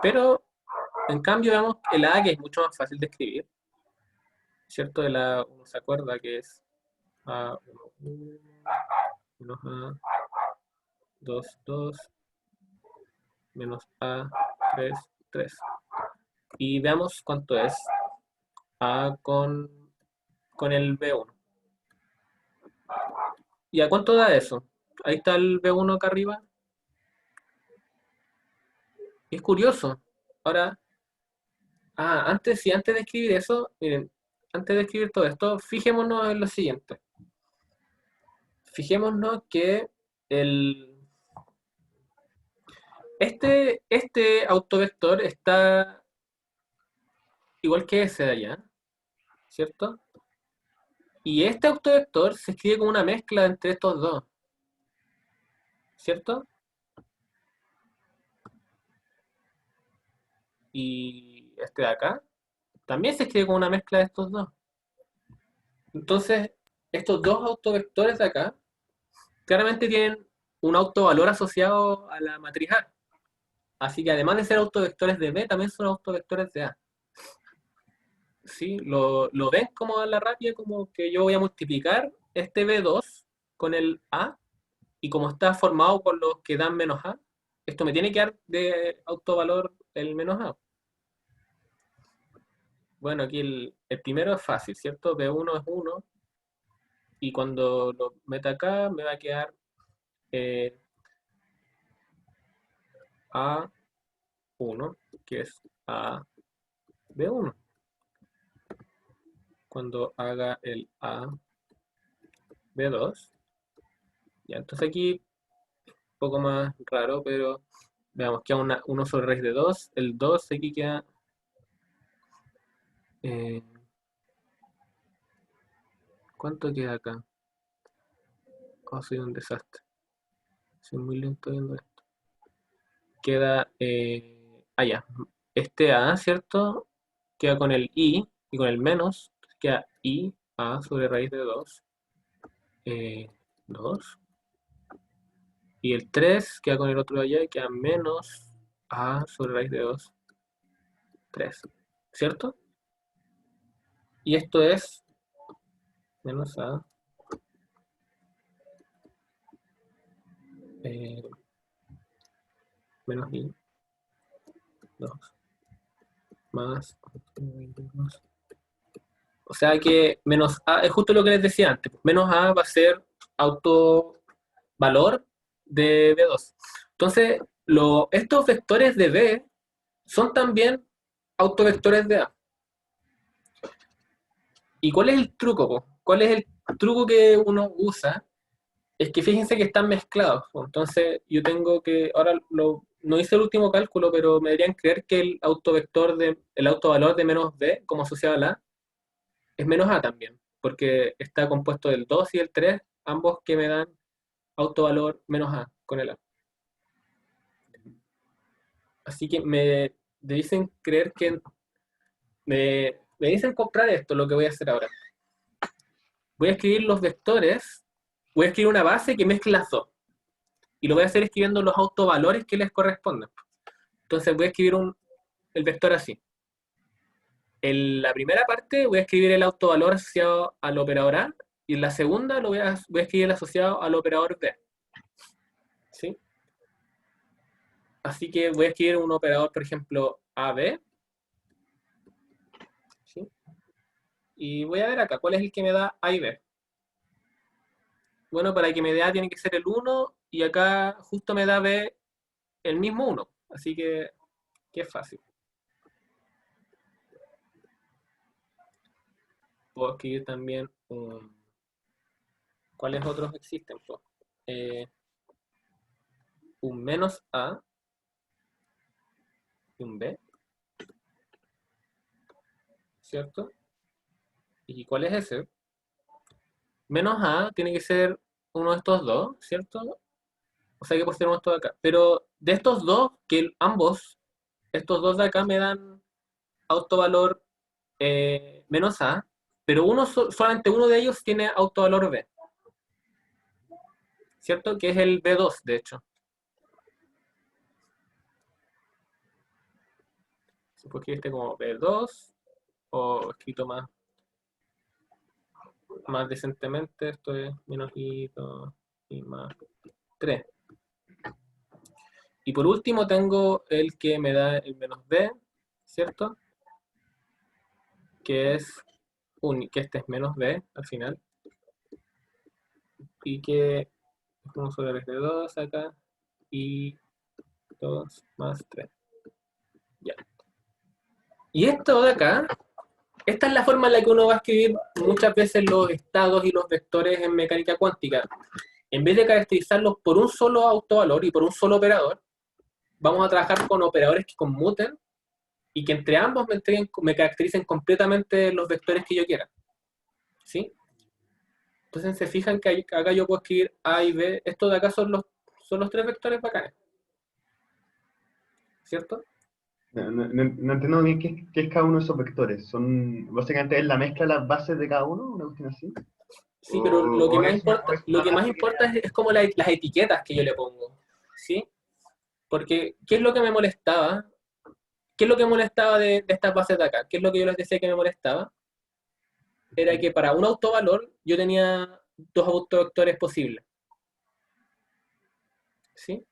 Pero en cambio vemos el A, que es mucho más fácil de escribir, ¿cierto? El A uno se acuerda que es A1, menos A2, 2, menos A3, 3. Y veamos cuánto es A con el B1. ¿Y a cuánto da eso? Ahí está el B1 acá arriba. Es curioso. Ahora, antes de escribir eso, miren, antes de escribir todo esto, fijémonos en lo siguiente. Fijémonos que este autovector está igual que ese de allá, ¿cierto? Y este autovector se escribe como una mezcla entre estos dos, ¿cierto? Y este de acá también se escribe como una mezcla de estos dos. Entonces, estos dos autovectores de acá claramente tienen un autovalor asociado a la matriz A. Así que además de ser autovectores de B, también son autovectores de A. ¿Sí? Lo ven como a la rápida, como que yo voy a multiplicar este B2 con el A, y como está formado por los que dan menos A, esto me tiene que dar de autovalor el menos A. Bueno, aquí el primero es fácil, ¿cierto? B1 es 1, y cuando lo meta acá me va a quedar A1, que es A B1. Cuando haga el A B2, ya, entonces aquí un poco más raro, pero veamos, queda 1 sobre raíz de 2, el 2 aquí queda, ¿cuánto queda acá? Oh, soy un desastre, soy muy lento viendo esto. Queda, ya, este A, ¿cierto? Queda con el I y con el menos, queda I, A sobre raíz de 2, 2, y el 3 queda con el otro de allá y queda menos A sobre raíz de 2, 3, ¿cierto? Y esto es menos A menos I 2 más. O sea que menos A es justo lo que les decía antes. Menos A va a ser autovalor de B2. Entonces, estos vectores de B son también autovectores de A. ¿Y cuál es el truco, po? ¿Cuál es el truco que uno usa? Es que fíjense que están mezclados, po. Entonces, yo tengo que, ahora no hice el último cálculo, pero me deberían creer que el autovalor de menos B, como asociado a la A, es menos A también, porque está compuesto del 2 y el 3, ambos que me dan autovalor menos A con el A. Así que me dicen creer que me dicen comprar esto, lo que voy a hacer ahora. Voy a escribir los vectores, voy a escribir una base que mezcle las dos. Y lo voy a hacer escribiendo los autovalores que les corresponden. Entonces voy a escribir el vector así. En la primera parte voy a escribir el autovalor asociado al operador A, y en la segunda voy a escribir el asociado al operador B. ¿Sí? Así que voy a escribir un operador, por ejemplo, AB. ¿Sí? Y voy a ver acá, ¿cuál es el que me da A y B? Bueno, para que me dé A tiene que ser el 1, y acá justo me da B el mismo 1. Así que es fácil. puedo escribir también ¿cuáles otros existen? Pues, un menos A y un B, ¿cierto? ¿Y cuál es ese? Menos A tiene que ser uno de estos dos, ¿cierto? O sea que puede ser uno de estos de acá. Pero de estos dos, que ambos, estos dos de acá me dan autovalor menos A, pero solamente uno de ellos tiene autovalor B, ¿cierto? Que es el B2, de hecho. Se puede escribir este como B2, o escrito más decentemente, esto es menos I2 y más 3. Y por último tengo el que me da el menos B, ¿cierto? Que este es menos B al final. Y que vamos a ver de 2 acá y 2 más 3. Ya. Y esto de acá, esta es la forma en la que uno va a escribir muchas veces los estados y los vectores en mecánica cuántica. En vez de caracterizarlos por un solo autovalor y por un solo operador, vamos a trabajar con operadores que conmuten y que entre ambos me caractericen completamente los vectores que yo quiera. ¿Sí? Entonces se fijan que acá yo puedo escribir A y B. Estos de acá son los tres vectores bacanes. ¿Cierto? No entiendo bien qué es cada uno de esos vectores. Son, básicamente es la mezcla de las bases de cada uno, una cuestión así. Sí, pero O es lo una que más base que importa es como las etiquetas que yo le pongo. ¿Sí? Porque, ¿qué es lo que me molestaba? ¿Qué es lo que molestaba de estas bases de acá? ¿Qué es lo que yo les decía que me molestaba? Era que para un autovalor yo tenía dos autovectores posibles. ¿Sí?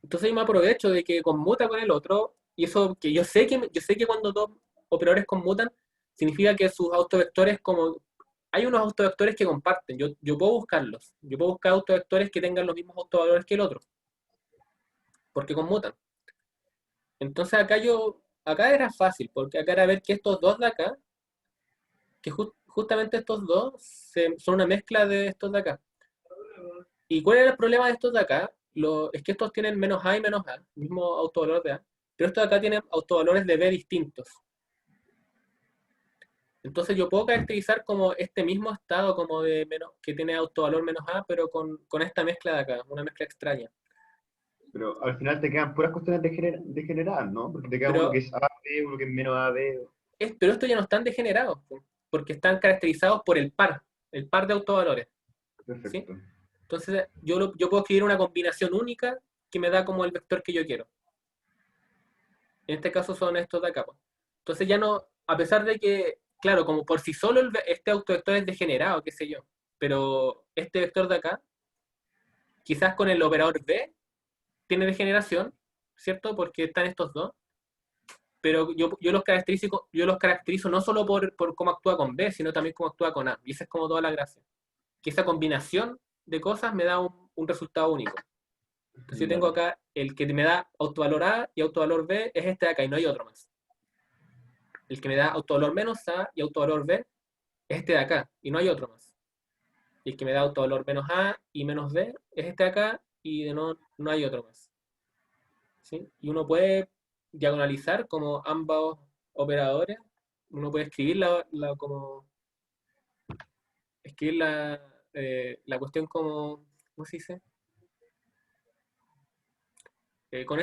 Entonces yo me aprovecho de que conmuta con el otro, y eso que yo sé que cuando dos operadores conmutan, significa que sus autovectores como hay unos autovectores que comparten, yo puedo buscarlos, yo puedo buscar autovectores que tengan los mismos autovalores que el otro, porque conmutan. Entonces acá era fácil, porque acá era ver que estos dos de acá, que justamente estos dos son una mezcla de estos de acá. ¿Y cuál era el problema de estos de acá? Es que estos tienen menos A y menos A, mismo autovalor de A, pero estos de acá tienen autovalores de B distintos. Entonces yo puedo caracterizar como este mismo estado como de menos, que tiene autovalor menos A, pero con esta mezcla de acá, una mezcla extraña. pero al final te quedan puras cuestiones degeneradas, ¿no? Porque te queda uno que Pero, es A, B, uno que es menos A, B. pero estos ya no están degenerados, porque están caracterizados por el par de autovalores. ¿Sí? Perfecto. Entonces yo puedo escribir una combinación única que me da como el vector que yo quiero. En este caso son estos de acá. Entonces ya no, a pesar de que, claro, como por sí solo este autovector es degenerado, qué sé yo, pero este vector de acá, quizás con el operador B, tiene degeneración, ¿cierto? Porque están estos dos, pero yo los caracterizo no solo por cómo actúa con B, sino también cómo actúa con A. Y esa es como toda la gracia. Que esa combinación de cosas me da un resultado único. Entonces yo tengo Vale. acá el que me da autovalor A y autovalor B es este de acá y no hay otro más. El que me da autovalor menos A y autovalor B es este de acá y no hay otro más. Y el que me da autovalor menos A y menos B es este de acá y no hay otro más. ¿Sí? Y uno puede diagonalizar como ambos operadores. Uno puede escribir como escribir la cuestión como, ¿cómo se dice? Con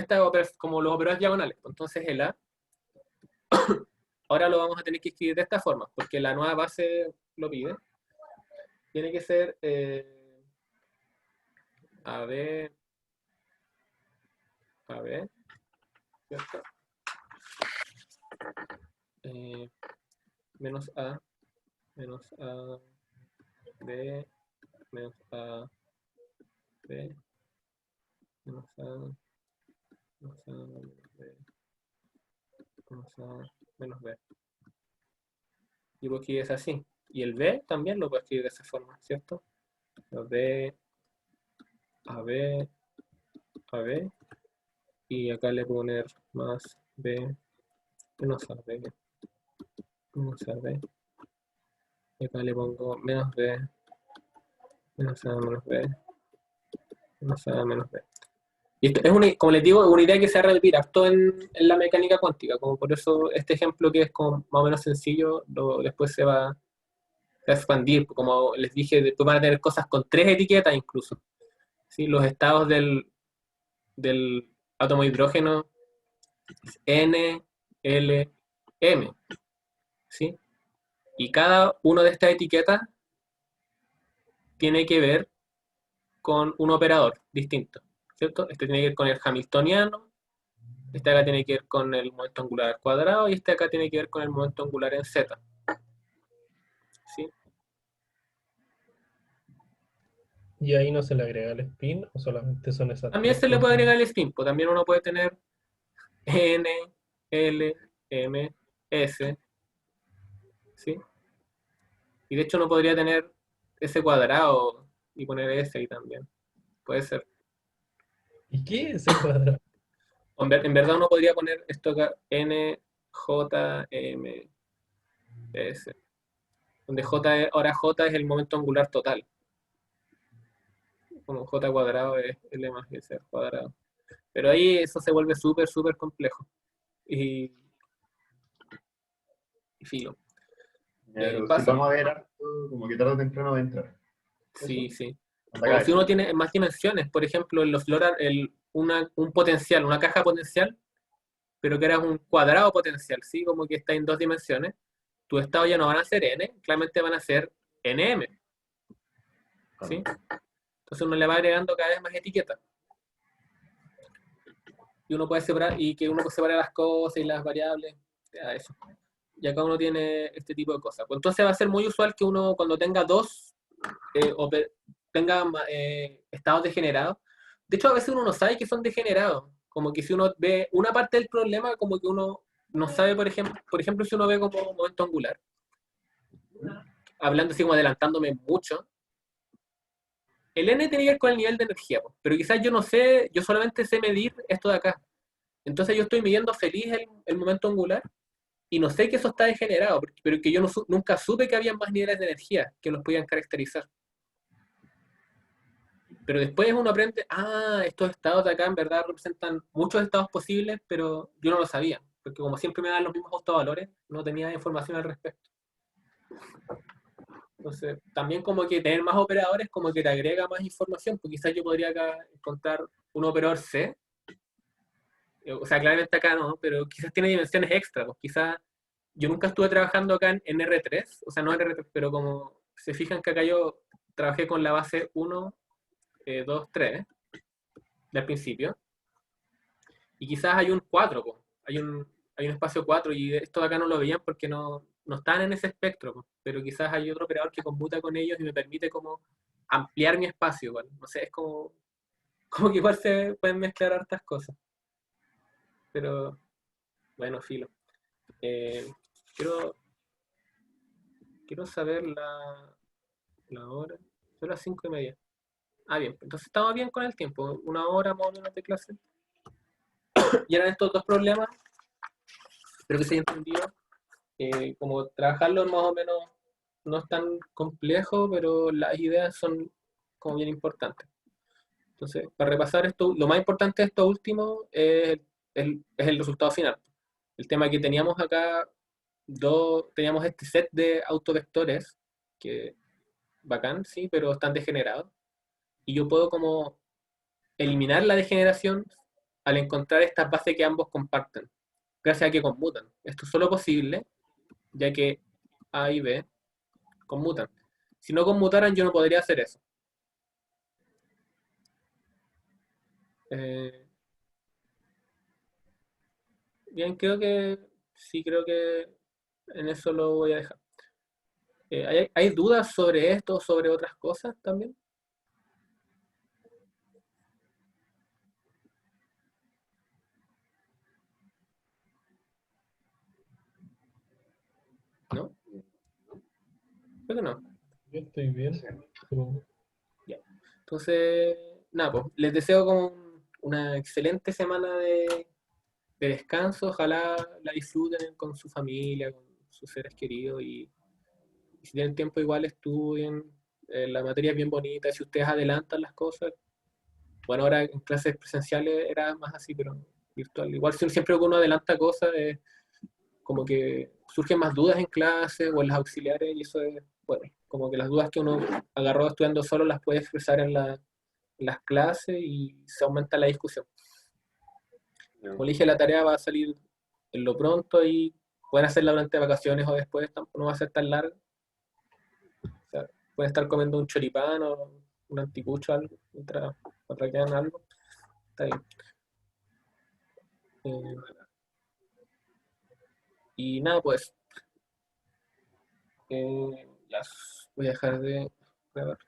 como los operadores diagonales. Entonces el A, ahora lo vamos a tener que escribir de esta forma, porque la nueva base lo pide. Tiene que ser AB, AB, ¿cierto? Eh, menos A, menos A, B, menos A, B, menos A, menos A, menos B, menos A, menos B. Y puedo escribir es así. Y el B también lo puedo escribir de esa forma, ¿cierto? B, AB, AB. Y acá le puedo poner más B, menos A, B. Menos a b. Y acá le pongo menos b, menos a menos b, menos a menos b. Y esto es una, como les digo, es una idea que se va a repetir harto en la mecánica cuántica, como por eso este ejemplo que es como más o menos sencillo, después se va a expandir, como les dije, después van a tener cosas con 3 etiquetas incluso. ¿Sí? Los estados del átomo de hidrógeno N, L, M, ¿sí? Y cada una de estas etiquetas tiene que ver con un operador distinto, ¿cierto? Este tiene que ver con el hamiltoniano, este acá tiene que ver con el momento angular al cuadrado y este acá tiene que ver con el momento angular en Z, ¿sí? ¿Y ahí no se le agrega el spin o solamente son esas También tres se le puede cosas? agregar el spin, pues también uno puede tener N, L, M, S, ¿sí? Y de hecho uno podría tener S cuadrado y poner S ahí también, puede ser. ¿Y qué es ese cuadrado? En verdad uno podría poner esto acá, N, J, M, S, donde ahora J es el momento angular total, como J cuadrado es L más S al cuadrado. Pero ahí eso se vuelve súper, súper complejo. Y, y filo. Pero si Pasa, vamos a ver harto, como que tarde o temprano va a entrar. Eso, sí, sí. anda O si cabeza. uno tiene más dimensiones, por ejemplo, en los LoRa, un potencial, una caja potencial, pero que era un cuadrado potencial, ¿sí? Como que está en 2 dimensiones, tus estados ya no van a ser n, claramente van a ser nm, ¿sí? Entonces uno le va agregando cada vez más etiquetas. Y uno puede separar, y que uno puede separar las cosas y las variables, ya eso. Y acá uno tiene este tipo de cosas. Pues entonces va a ser muy usual que uno cuando tenga dos, tenga estados degenerados. De hecho, a veces uno no sabe que son degenerados. Como que si uno ve una parte del problema, como que uno no sabe, por ejemplo, si uno ve como momento angular, hablando así como adelantándome mucho, el n tiene que ver con el nivel de energía, pues, pero quizás yo no sé, yo solamente sé medir esto de acá. Entonces yo estoy midiendo feliz el momento angular y no sé que eso está degenerado, pero que yo nunca supe que había más niveles de energía que los podían caracterizar. Pero después uno aprende, estos estados de acá en verdad representan muchos estados posibles, pero yo no lo sabía, porque como siempre me dan los mismos autovalores, no tenía información al respecto. Entonces, también como que tener más operadores como que te agrega más información, porque quizás yo podría acá encontrar un operador C, o sea, claramente acá no, pero quizás tiene dimensiones extra, pues quizás yo nunca estuve trabajando acá en R3, o sea, no en R3, pero como se fijan que acá yo trabajé con la base 1, 2, 3 del principio, y quizás hay un 4, po. Hay un espacio 4 y esto de acá no lo veían porque no están en ese espectro, po. Pero quizás hay otro operador que conmuta con ellos y me permite como ampliar mi espacio, igual. No sé, es como que igual se pueden mezclar hartas cosas. Pero bueno, filo. Eh, quiero, quiero saber la hora. Son las 5:30. Bien, entonces estamos bien con el tiempo. 1 hora más o menos de clase. Y eran estos dos problemas. Espero que se haya entendido. Como trabajarlo más o menos no es tan complejo, pero las ideas son como bien importantes. Entonces, para repasar esto, lo más importante de esto último es el resultado final. El tema que teníamos acá, teníamos este set de autovectores, que bacán, sí, pero están degenerados. Y yo puedo como eliminar la degeneración al encontrar estas bases que ambos comparten, gracias a que conmutan. Esto es solo posible, ya que A y B conmutan. Si no conmutaran, yo no podría hacer eso. Eh, bien, creo que en eso lo voy a dejar. ¿Hay dudas sobre esto o sobre otras cosas también? ¿No? Creo que no. Yo estoy bien. Supongo. Ya. Entonces, nada, pues les deseo como una excelente semana de descanso. Ojalá la disfruten con su familia, con sus seres queridos y si tienen tiempo igual estudien. La materia es bien bonita, si ustedes adelantan las cosas, bueno, ahora en clases presenciales era más así, pero virtual. Igual siempre que uno adelanta cosas, como que surgen más dudas en clase o en las auxiliares y eso es, bueno, como que las dudas que uno agarró estudiando solo las puede expresar en las clases y se aumenta la discusión. Como le dije, la tarea va a salir en lo pronto y pueden hacerla durante vacaciones o después, tampoco no va a ser tan larga. O sea, pueden estar comiendo un choripán o un anticucho algo, mientras quedan algo. Está bien. Y nada, pues ya voy a dejar de grabar.